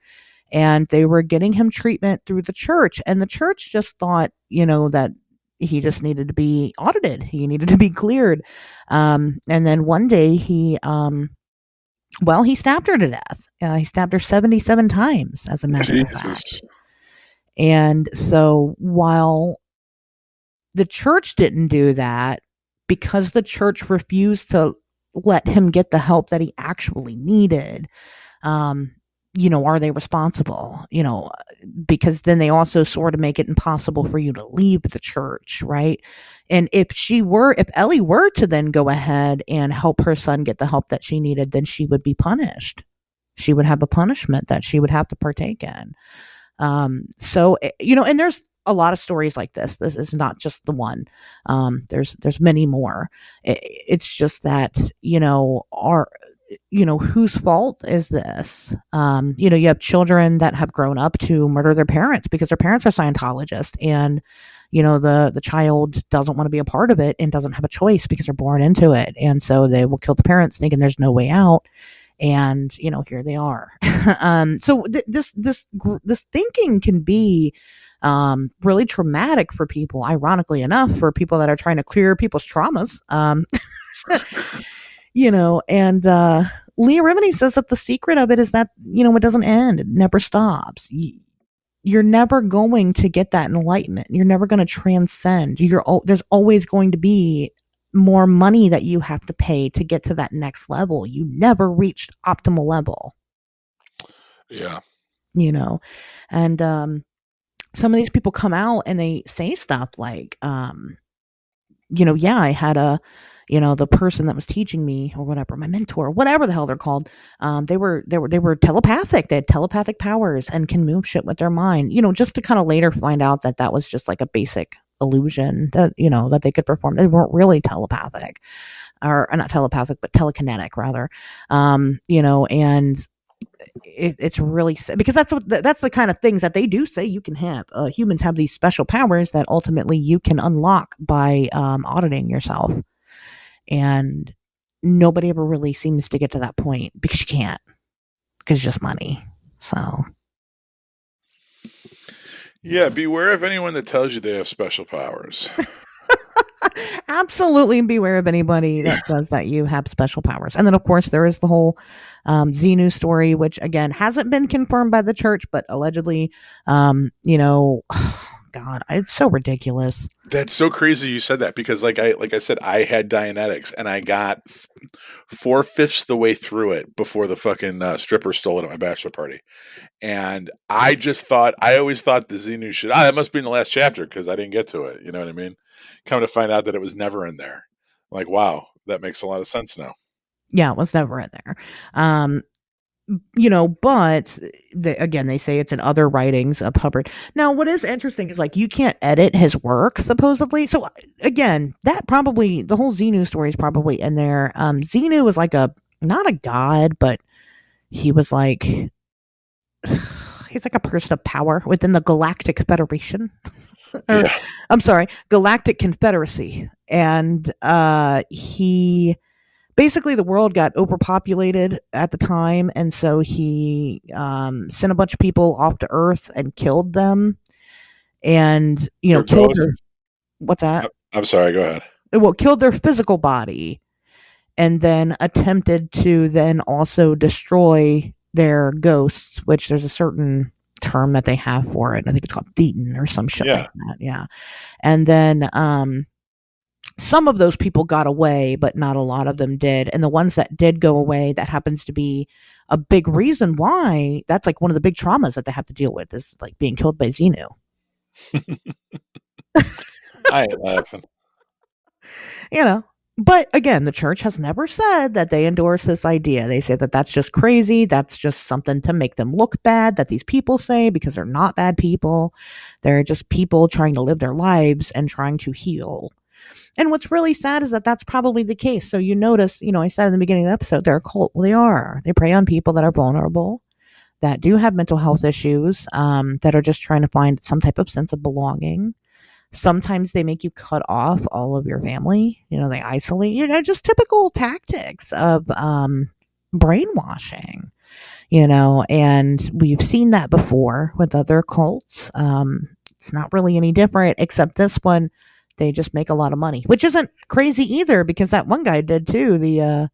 And they were getting him treatment through the church. And the church just thought, that he just needed to be audited. He needed to be cleared. And then one day he stabbed her to death. He stabbed her 77 times, as a matter of fact. And so while the church didn't do that, because the church refused to let him get the help that he actually needed, are they responsible? Because then they also sort of make it impossible for you to leave the church, right? And if Ellie were to then go ahead and help her son get the help that she needed, then she would be punished. She would have a punishment that she would have to partake in. So, and there's a lot of stories like this. This is not just the one. There's many more. It's just that, whose fault is this? You have children that have grown up to murder their parents because their parents are Scientologists, and the child doesn't want to be a part of it and doesn't have a choice because they're born into it, and so they will kill the parents thinking there's no way out, and here they are. So this thinking can be really traumatic for people, ironically enough, for people that are trying to clear people's traumas. And Leah Remini says that the secret of it is that, it doesn't end. It never stops. You're never going to get that enlightenment. You're never going to transcend. There's always going to be more money that you have to pay to get to that next level. You never reached optimal level. Yeah. And some of these people come out and they say stuff like, I had the person that was teaching me or whatever, my mentor, whatever the hell they're called, they were telepathic. They had telepathic powers and can move shit with their mind, just to kind of later find out that was just like a basic illusion that, that they could perform. They weren't really telepathic, or not telepathic, but telekinetic rather. And it's really sad because that's the kind of things that they do say you can have. Humans have these special powers that ultimately you can unlock by auditing yourself. And nobody ever really seems to get to that point because you can't, because it's just money. So, yeah, beware of anyone that tells you they have special powers. Absolutely beware of anybody that says that you have special powers. And then, of course, there is the whole Xenu story, which, again, hasn't been confirmed by the church, but allegedly, God, it's so ridiculous. That's so crazy you said that because like I said, I had Dianetics and I got 4/5 the way through it before the fucking stripper stole it at my bachelor party. And I always thought the Xenu shit, that must be in the last chapter because I didn't get to it. You know what I mean? Come to find out that it was never in there. I'm like, wow, that makes a lot of sense now. Yeah, it was never in there. But again, they say it's in other writings of Hubbard. Now, what is interesting is like you can't edit his work supposedly. So again, that probably the whole Xenu story is probably in there. Xenu was like not a god, but he was like he's like a person of power within the Galactic Federation. Yeah. I'm sorry, Galactic Confederacy, and he. Basically, the world got overpopulated at the time, and so he sent a bunch of people off to Earth and killed them, and killed their, what's that? I'm sorry. Go ahead. Well, killed their physical body, and then attempted to then also destroy their ghosts, which there's a certain term that they have for it. I think it's called Thetan or some shit like that. Yeah, and then some of those people got away, but not a lot of them did. And the ones that did go away, that happens to be a big reason why that's like one of the big traumas that they have to deal with is like being killed by Xenu. I ain't laughing. But again, the church has never said that they endorse this idea. They say that that's just crazy. That's just something to make them look bad that these people say because they're not bad people. They're just people trying to live their lives and trying to heal. And what's really sad is that that's probably the case. So you notice, I said in the beginning of the episode, they're a cult. Well, they are. They prey on people that are vulnerable, that do have mental health issues, that are just trying to find some type of sense of belonging. Sometimes they make you cut off all of your family. They isolate, just typical tactics of brainwashing, and we've seen that before with other cults. It's not really any different, except this one, they just make a lot of money, which isn't crazy either because that one guy did too. The,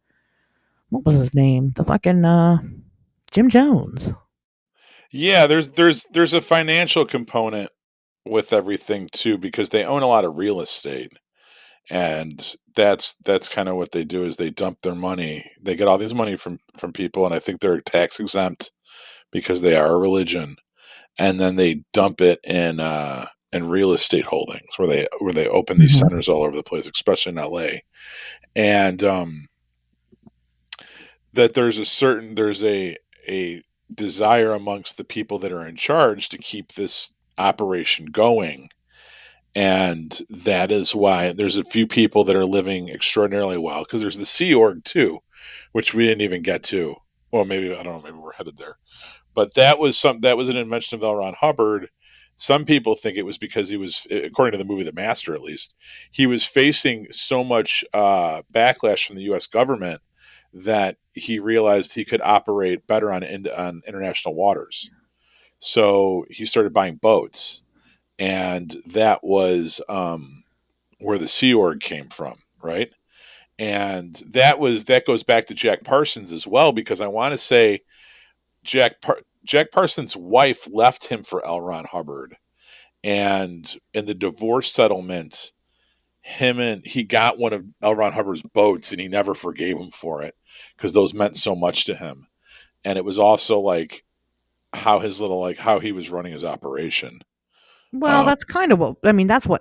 what was his name? The fucking, Jim Jones. Yeah. There's a financial component with everything too, because they own a lot of real estate, and that's kind of what they do is they dump their money. They get all this money from people, and I think they're tax exempt because they are a religion, and then they dump it in real estate holdings where they open these centers all over the place, especially in LA. And that there's a desire amongst the people that are in charge to keep this operation going. And that is why there's a few people that are living extraordinarily well, because there's the Sea Org too, which we didn't even get to. Well, maybe I don't know. Maybe we're headed there. But that was an invention of L. Ron Hubbard. Some people think it was because he was, according to the movie The Master, at least, he was facing so much backlash from the U.S. government that he realized he could operate better on international waters. So he started buying boats, and that was where the Sea Org came from, right? And that goes back to Jack Parsons as well, because I want to say Jack Parsons' wife left him for L. Ron Hubbard, and in the divorce settlement, he got one of L. Ron Hubbard's boats, and he never forgave him for it because those meant so much to him. And it was also like how he was running his operation. Well, that's kind of what I mean. That's why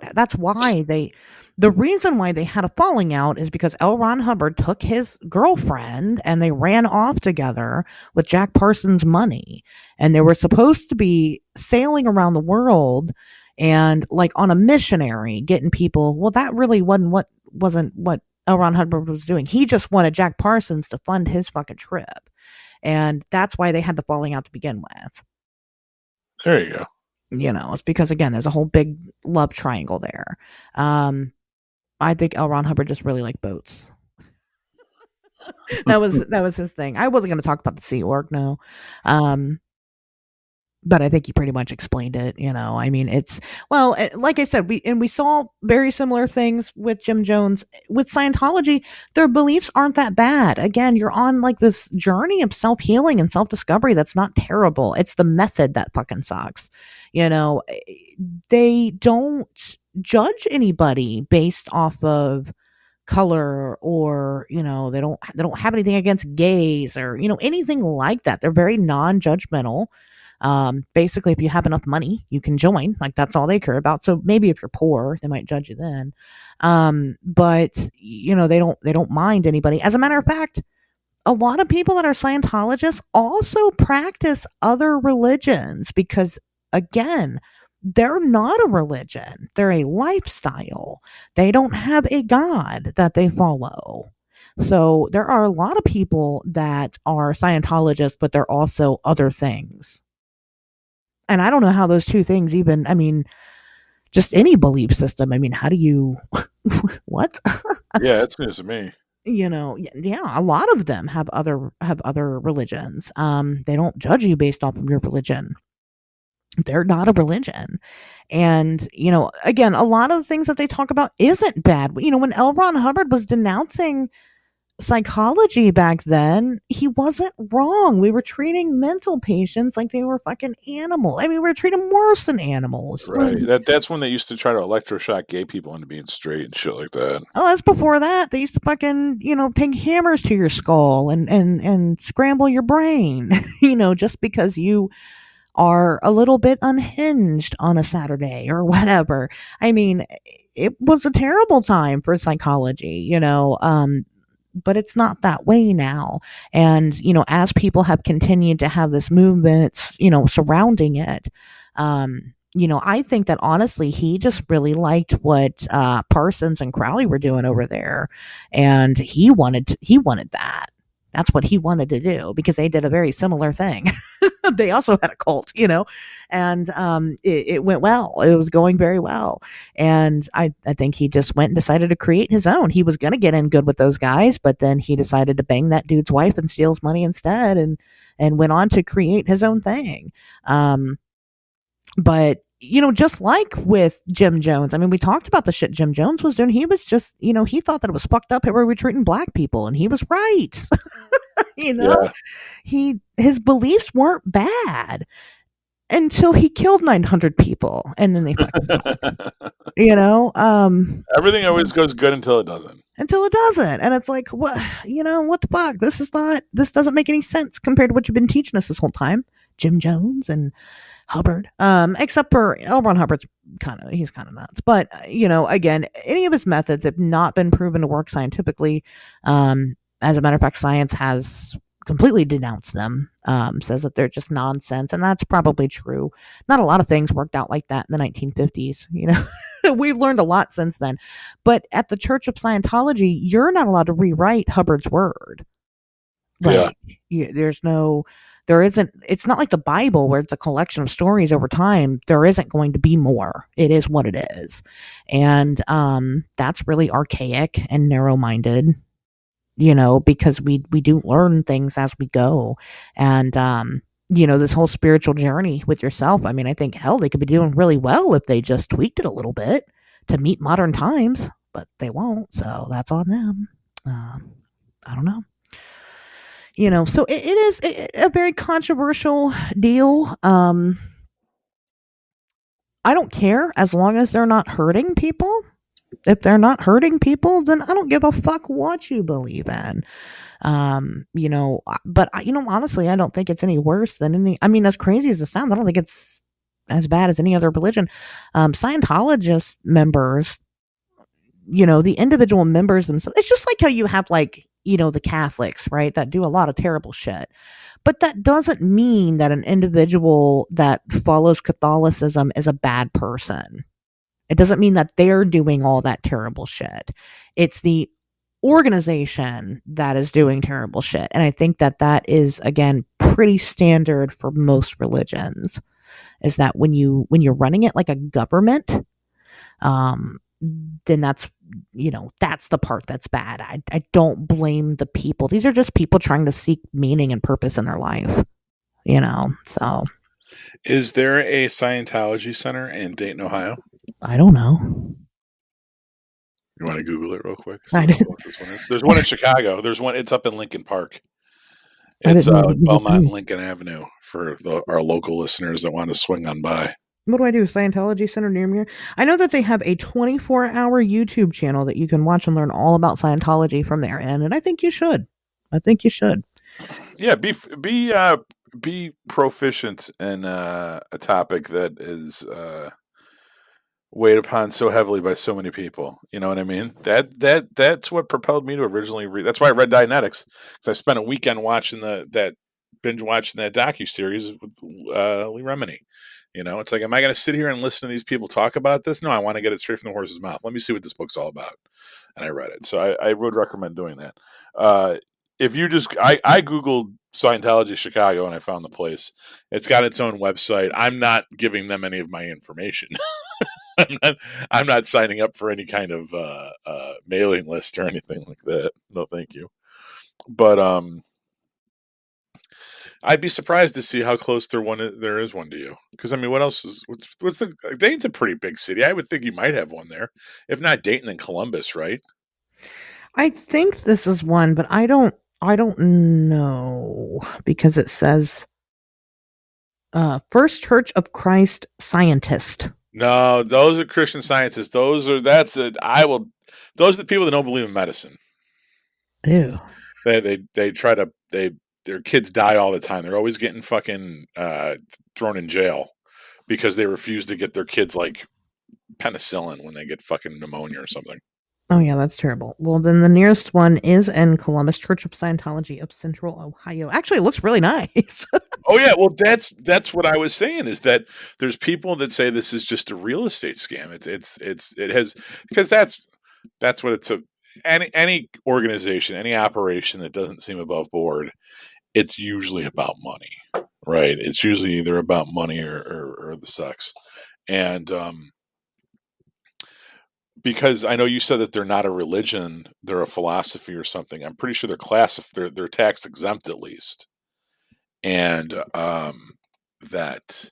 the reason why they had a falling out is because L. Ron Hubbard took his girlfriend and they ran off together with Jack Parsons' money, and they were supposed to be sailing around the world and like on a missionary, getting people. Well, that really wasn't what L. Ron Hubbard was doing. He just wanted Jack Parsons to fund his fucking trip, and that's why they had the falling out to begin with. There you go. It's because, again, there's a whole big love triangle there. I think L. Ron Hubbard just really liked boats. that was his thing. I wasn't going to talk about the Sea Org, no. But I think you pretty much explained it. I mean, like I said, we saw very similar things with Jim Jones. With Scientology, their beliefs aren't that bad. Again, you're on like this journey of self-healing and self-discovery that's not terrible. It's the method that fucking sucks. They don't judge anybody based off of color, or they don't have anything against gays or anything like that. They're very non-judgmental. Basically, if you have enough money, you can join. Like, that's all they care about. So maybe if you're poor, they might judge you then. But they don't mind anybody. As a matter of fact, a lot of people that are Scientologists also practice other religions because, again, they're not a religion. They're a lifestyle. They don't have a God that they follow. So there are a lot of people that are Scientologists, but they're also other things. And I don't know how those two things even, I mean, just any belief system. I mean, how do you, what? Yeah, it's news to me. Yeah, a lot of them have other religions. They don't judge you based off of your religion. They're not a religion. And, again, a lot of the things that they talk about isn't bad. When L. Ron Hubbard was denouncing psychology back then, he wasn't wrong. We were treating mental patients like they were fucking animals. I mean, we were treating them worse than animals. Right. That's when they used to try to electroshock gay people into being straight and shit like that. Oh, that's before that. They used to fucking, take hammers to your skull and scramble your brain, just because you are a little bit unhinged on a Saturday or whatever. I mean, it was a terrible time for psychology, but it's not that way now. And, as people have continued to have this movement, surrounding it, I think that honestly, he just really liked what Parsons and Crowley were doing over there. And he wanted that. That's what he wanted to do because they did a very similar thing. They also had a cult, and it went well. It was going very well. And I think he just went and decided to create his own. He was going to get in good with those guys, but then he decided to bang that dude's wife and steal his money instead, and went on to create his own thing. But just like with Jim Jones, I mean, we talked about the shit Jim Jones was doing. He was just, he thought that it was fucked up how we were treating black people, and he was right. Yeah. His beliefs weren't bad until he killed 900 people, and then they fucking stopped. Everything always goes good until it doesn't. And it's like, what the fuck? This doesn't make any sense compared to what you've been teaching us this whole time, Jim Jones and Hubbard. Except for L. Ron Hubbard's he's kind of nuts. But, again, any of his methods have not been proven to work scientifically. As a matter of fact, science has completely denounced them, says that they're just nonsense. And that's probably true. Not a lot of things worked out like that in the 1950s. We've learned a lot since then. But at the Church of Scientology, you're not allowed to rewrite Hubbard's word. Yeah. Like, there isn't, it's not like the Bible where it's a collection of stories over time. There isn't going to be more. It is what it is. And that's really archaic and narrow minded, because we do learn things as we go. And, this whole spiritual journey with yourself. I mean, I think, hell, they could be doing really well if they just tweaked it a little bit to meet modern times, but they won't. So that's on them. I don't know. So it is a very controversial deal. I don't care as long as they're not hurting people. If they're not hurting people, then I don't give a fuck what you believe in. But honestly, I don't think it's any worse than I mean, as crazy as it sounds, I don't think it's as bad as any other religion. Scientologist members, the individual members themselves, it's just like how you have the Catholics, right, that do a lot of terrible shit. But that doesn't mean that an individual that follows Catholicism is a bad person. It doesn't mean that they're doing all that terrible shit. It's the organization that is doing terrible shit. And I think that is, again, pretty standard for most religions, is that when you're running it like a government, then that's the part that's bad. I don't blame the people. These are just people trying to seek meaning and purpose in their life, so. Is there a Scientology center in Dayton, Ohio? I don't know. You want to Google it real quick? There's one in Chicago. There's one. It's up in Lincoln Park. It's Belmont and Lincoln Avenue for our local listeners that want to swing on by. What do I do? Scientology Center near me? I know that they have a 24-hour YouTube channel that you can watch and learn all about Scientology from there. And I think you should. Yeah, be proficient in a topic that is weighed upon so heavily by so many people. You know what I mean? That's what propelled me to originally read. That's why I read Dianetics, because I spent a weekend binge watching that docuseries with Lee Remini. It's like, am I going to sit here and listen to these people talk about this? No, I want to get it straight from the horse's mouth. Let me see what this book's all about. And I read it. So I would recommend doing that. If you just, I Googled Scientology Chicago and I found the place. It's got its own website. I'm not giving them any of my information. I'm not signing up for any kind of mailing list or anything like that. No, thank you. But I'd be surprised to see how close there is one to you. Because I mean, what else is what's the Dayton's a pretty big city. I would think you might have one there. If not Dayton, then Columbus, right? I think this is one, but I don't know, because it says First Church of Christ Scientist. No, those are Christian Scientists. Those are the people that don't believe in medicine. Ew. They try to their kids die all the time. They're always getting fucking thrown in jail because they refuse to get their kids like penicillin when they get fucking pneumonia or something. Oh yeah, that's terrible. Well, then the nearest one is in Columbus, Church of Scientology of Central Ohio. Actually, it looks really nice. Oh yeah, well that's what I was saying, is that there's people that say this is just a real estate scam. It has, because that's what it's any organization, any operation that doesn't seem above board, it's usually about money, right? It's usually either about money or the sex. And because I know you said that they're not a religion, they're a philosophy or something. I'm pretty sure they're tax exempt at least. And that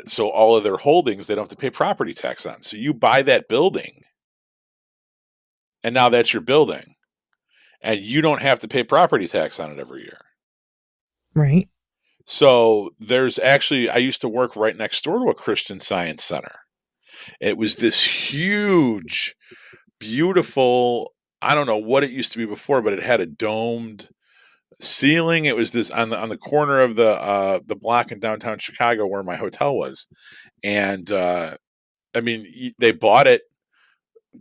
so all of their holdings they don't have to pay property tax on. So you buy that building and now that's your building and you don't have to pay property tax on it every year. Right. So there's actually, I used to work right next door to a Christian Science Center. It was this huge, beautiful, I don't know what it used to be before, but it had a domed ceiling. It was this on the corner of the block in downtown Chicago where my hotel was. And I mean, they bought it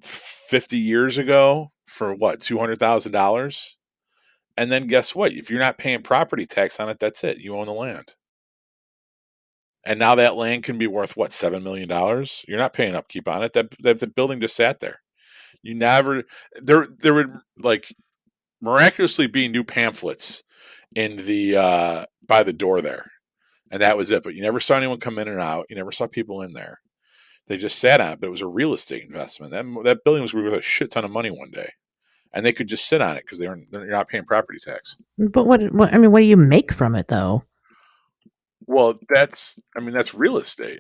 50 years ago for what, $200,000? And then guess what? If you're not paying property tax on it, that's it. You own the land. And now that land can be worth, what, $7 million? You're not paying upkeep on it. That building just sat there. There would like miraculously be new pamphlets in the by the door there, and that was it. But you never saw anyone come in and out. You never saw people in there. They just sat on it, but it was a real estate investment. That building was worth a shit ton of money one day, and they could just sit on it because they're not paying property tax. But what I mean, what do you make from it though? Well, that's real estate.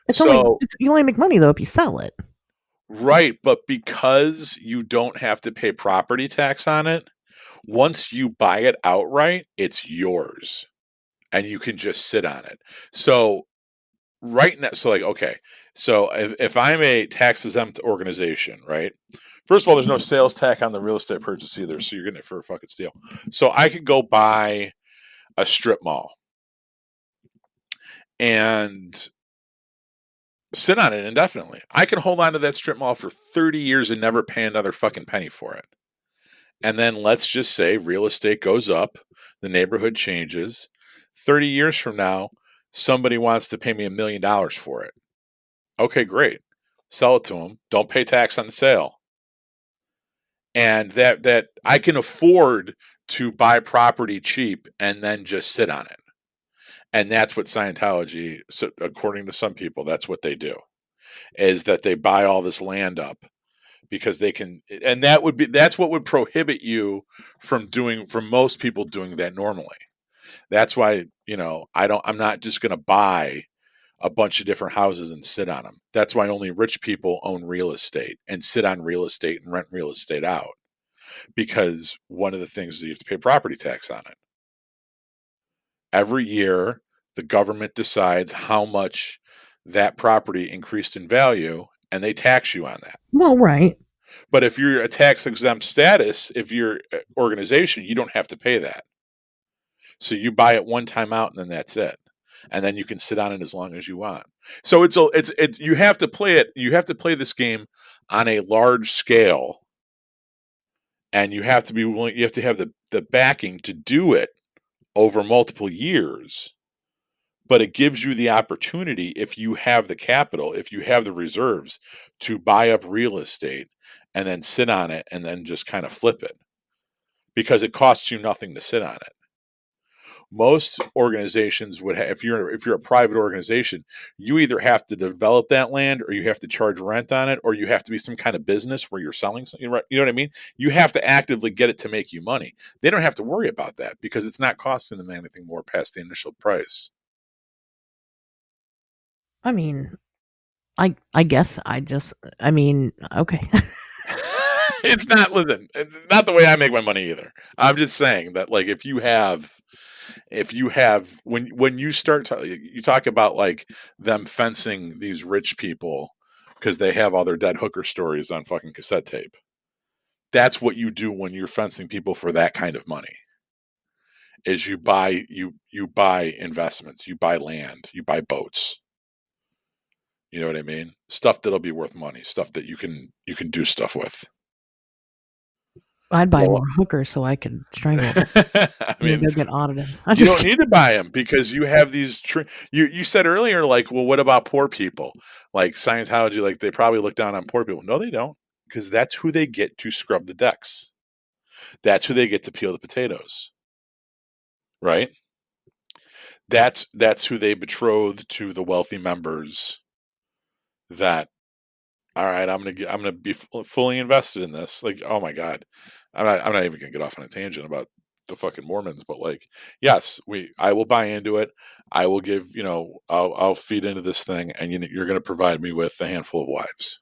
It's So you only make money though if you sell it. right, but because you don't have to pay property tax on it, once you buy it outright, it's yours, and you can just sit on it. So right now, so like, okay, so if I'm a tax exempt organization, right? First of all, there's no sales tax on the real estate purchase either, so you're getting it for a fucking steal. So I could go buy a strip mall and sit on it indefinitely. I can hold on to that strip mall for 30 years and never pay another fucking penny for it. And then let's just say real estate goes up, the neighborhood changes. 30 years from now, somebody wants to pay me $1 million for it. Okay, great. Sell it to them. Don't pay tax on the sale. And that I can afford to buy property cheap and then just sit on it. And that's what Scientology, so according to some people, that's what they do, is that they buy all this land up because they can, and that's what would prohibit you from most people doing that normally. That's why, I'm not just going to buy a bunch of different houses and sit on them. That's why only rich people own real estate and sit on real estate and rent real estate out. Because one of the things is you have to pay property tax on it. Every year, the government decides how much that property increased in value, and they tax you on that. Well, right. But if you're a tax exempt status, if you're an organization, you don't have to pay that. So you buy it one time out, and then that's it. And then you can sit on it as long as you want. So you have to play it. You have to play this game on a large scale, and you have to be willing. You have to have the backing to do it over multiple years. But it gives you the opportunity, if you have the capital, if you have the reserves, to buy up real estate and then sit on it and then just kind of flip it, because it costs you nothing to sit on it. Most organizations would have, if you're a private organization, you either have to develop that land, or you have to charge rent on it, or you have to be some kind of business where you're selling something. You know what I mean? You have to actively get it to make you money. They don't have to worry about that because it's not costing them anything more past the initial price. I mean, I guess okay. It's not not the way I make my money either. I'm just saying that, like, if you have when you start you talk about like them fencing these rich people because they have all their dead hooker stories on fucking cassette tape. That's what you do when you're fencing people for that kind of money. Is you buy investments, you buy land, you buy boats. You know what I mean? Stuff that'll be worth money, stuff that you can do stuff with. I'd buy more hookers so I could strangle them. I mean, they'll get audited. You don't need to buy them because you have these. You said earlier, like, well, what about poor people? Like Scientology, like they probably look down on poor people. No, they don't, because that's who they get to scrub the decks. That's who they get to peel the potatoes. Right? That's who they betroth to the wealthy members. That, all right, I'm gonna be fully invested in this. Like, oh my god, I'm not even gonna get off on a tangent about the fucking Mormons, but like, yes, I will buy into it. I will give, I'll feed into this thing, and you're gonna provide me with a handful of wives,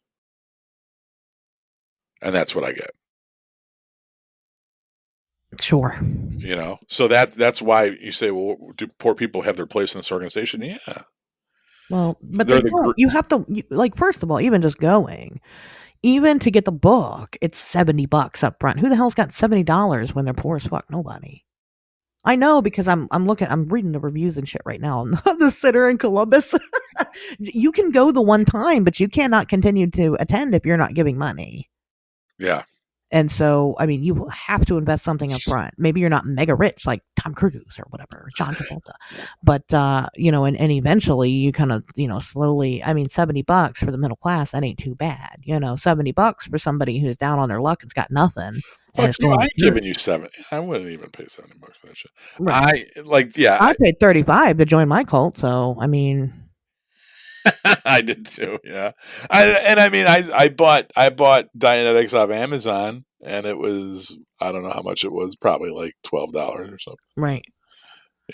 and that's what I get. Sure. So that's why you say, well, do poor people have their place in this organization? Yeah. Well, but you have to, first of all, even just going, even to get the book, it's $70 up front. Who the hell's got $70 when they're poor as fuck? Nobody. I know, because I'm reading the reviews and shit right now on the Sitter in Columbus. You can go the one time, but you cannot continue to attend if you're not giving money. Yeah. And so, I mean, you have to invest something up front. Maybe you're not mega rich like Tom Cruise or whatever, or John Travolta. But, and eventually you kind of, slowly, I mean, $70 for the middle class, that ain't too bad. $70 for somebody who's down on their luck and's got nothing. and Fuck it's you! going I to ain't giving you 70. I wouldn't even pay $70 for that shit. Right. Yeah, I paid $35 to join my cult, so I mean, I did too. Yeah, I bought Dianetics off Amazon, and it was, I don't know how much it was, probably like $12 or something. right.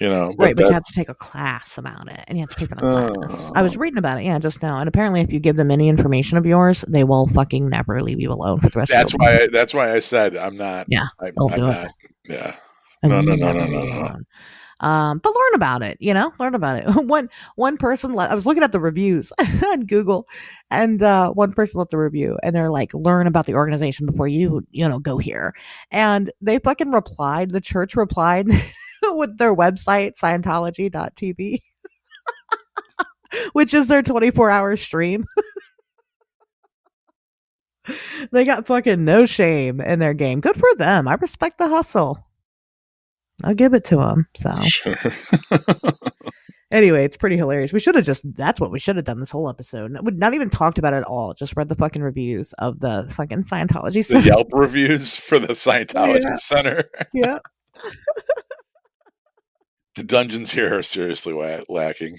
But Right, but you have to that's take a class about it, and you have to pay for the class. I was reading about it, just now, and apparently, if you give them any information of yours, they will fucking never leave you alone for the rest of your life. that's why I said I'm not. Yeah, don't I'm do it. not. Yeah. And No. never leave you alone. But learn about it. Learn about it. One person, I was looking at the reviews on Google, and one person left the review, and they're like, "Learn about the organization before you go here." And they fucking replied. The church replied with their website, Scientology.tv, which is their 24-hour stream. They got fucking no shame in their game. Good for them. I respect the hustle. I'll give it to them. So. Sure. Anyway, it's pretty hilarious. That's what we should have done this whole episode. Not even talked about it at all. Just read the fucking reviews of the fucking Scientology The Center. Yelp reviews for the Scientology Center. Yeah. The dungeons here are seriously lacking.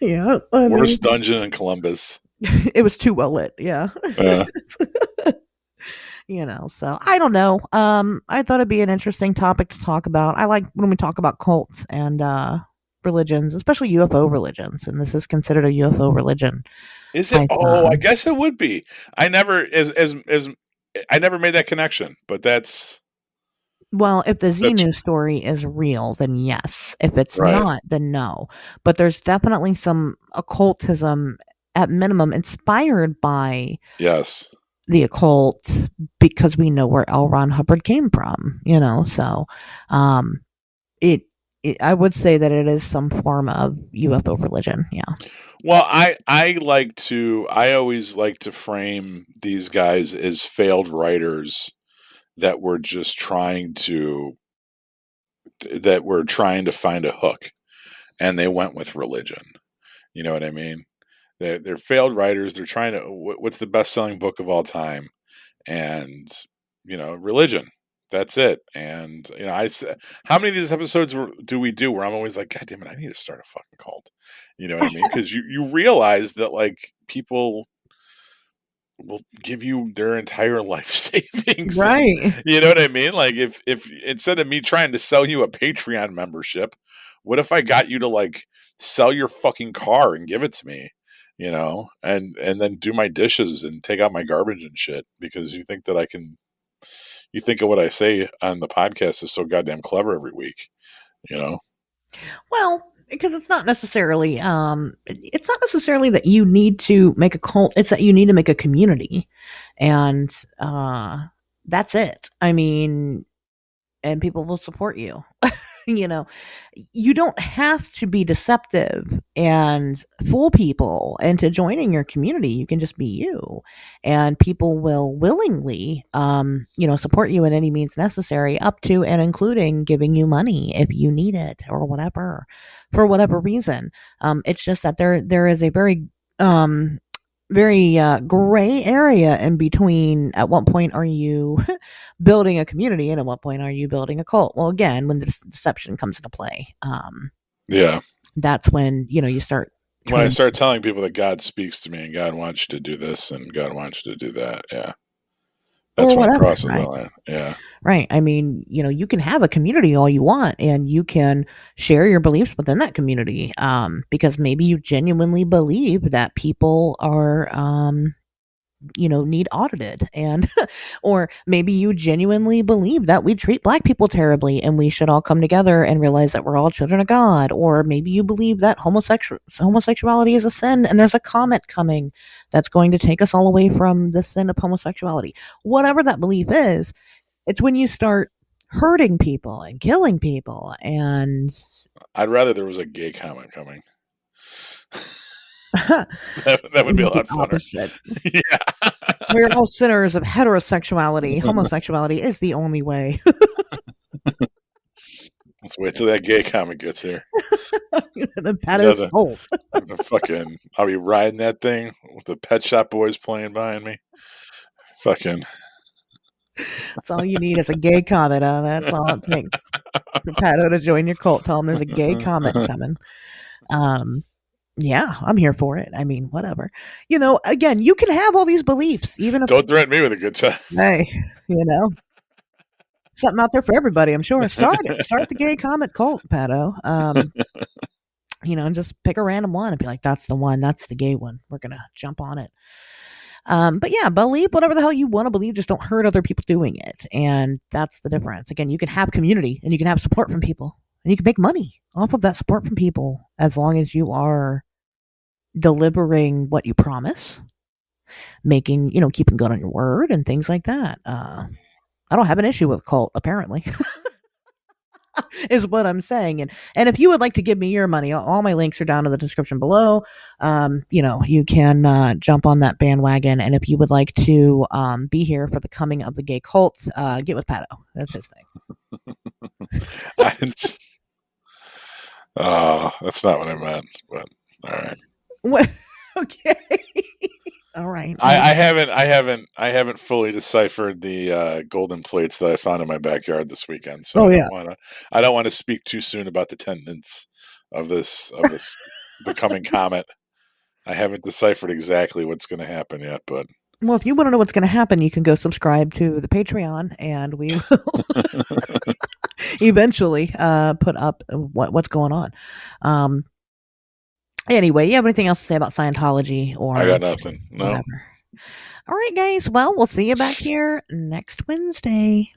Yeah. Worst dungeon in Columbus. It was too well lit. Yeah. So I don't know. I thought it'd be an interesting topic to talk about. I like when we talk about cults and religions, especially UFO religions, and this is considered a UFO religion. Is it? I guess it would be. I never I never made that connection, but that's. Well, if the Xenu story is real, then yes. If it's not, then no. But there's definitely some occultism, at minimum, inspired by the occult, because we know where L. Ron Hubbard came from. So I would say that it is some form of UFO religion. Yeah. Well, I always like to frame these guys as failed writers that were just trying to find a hook, and they went with religion. You know what I mean? They're failed writers. They're trying to, what's the best-selling book of all time? And, religion. That's it. And, how many of these episodes do we do where I'm always like, God damn it, I need to start a fucking cult. You know what I mean? Because you realize that, like, people will give you their entire life savings. Right. You know what I mean? Like, if instead of me trying to sell you a Patreon membership, what if I got you to, like, sell your fucking car and give it to me? And then do my dishes and take out my garbage and shit, because you think that you think of what I say on the podcast is so goddamn clever every week, Well, because it's not necessarily that you need to make a cult. It's that you need to make a community, and that's it. I mean, and people will support you. You don't have to be deceptive and fool people into joining your community. You can just be you, and people will willingly, support you in any means necessary, up to and including giving you money if you need it or whatever, for whatever reason. It's just that there is a very gray area in between. At what point are you building a community, and at what point are you building a cult? Well, again, when the deception comes into play, that's when you start. When I start telling people that God speaks to me and God wants you to do this and God wants you to do that, that's when it crosses the line. Yeah. Right. I mean, you can have a community all you want, and you can share your beliefs within that community, because maybe you genuinely believe that people are, need audited, and or maybe you genuinely believe that we treat Black people terribly and we should all come together and realize that we're all children of God. Or maybe you believe that homosexuality is a sin, and there's a comet coming that's going to take us all away from the sin of homosexuality. Whatever that belief is, it's when you start hurting people and killing people. And I'd rather there was a gay comet coming. that would be a lot funner. Yeah. We're all sinners of heterosexuality. Homosexuality is the only way. Let's wait till that gay comet gets here. The pet is cold. I'll be riding that thing with the Pet Shop Boys playing behind me. Fucking. That's all you need is a gay comet. That's all it takes for Pato to join your cult. Tell him there's a gay comet coming. Yeah, I'm here for it. I mean, whatever. Again, you can have all these beliefs, even if Don't threaten me with a good time. hey, something out there for everybody. I'm sure. Start the gay comet cult, Pato. And just pick a random one and be like, that's the one. That's the gay one. We're gonna jump on it. But yeah, believe whatever the hell you want to believe. Just don't hurt other people doing it, and that's the difference. Again, you can have community and you can have support from people, and you can make money off of that support from people as long as you are delivering what you promise, keeping good on your word and things like that. I don't have an issue with cult, apparently. Is what I'm saying. And if you would like to give me your money, all my links are down in the description below. You can jump on that bandwagon. And if you would like to be here for the coming of the gay cult, get with Pato. That's his thing. That's not what I meant, but all right. What? Okay. All right. I haven't fully deciphered the golden plates that I found in my backyard this weekend. So I don't want to speak too soon about the tenets of this the coming comet. I haven't deciphered exactly what's going to happen yet, but well, if you want to know what's going to happen, you can go subscribe to the Patreon, and we will eventually put up what's going on. Anyway, you have anything else to say about Scientology or I got nothing. No. Whatever. All right, guys. Well, we'll see you back here next Wednesday.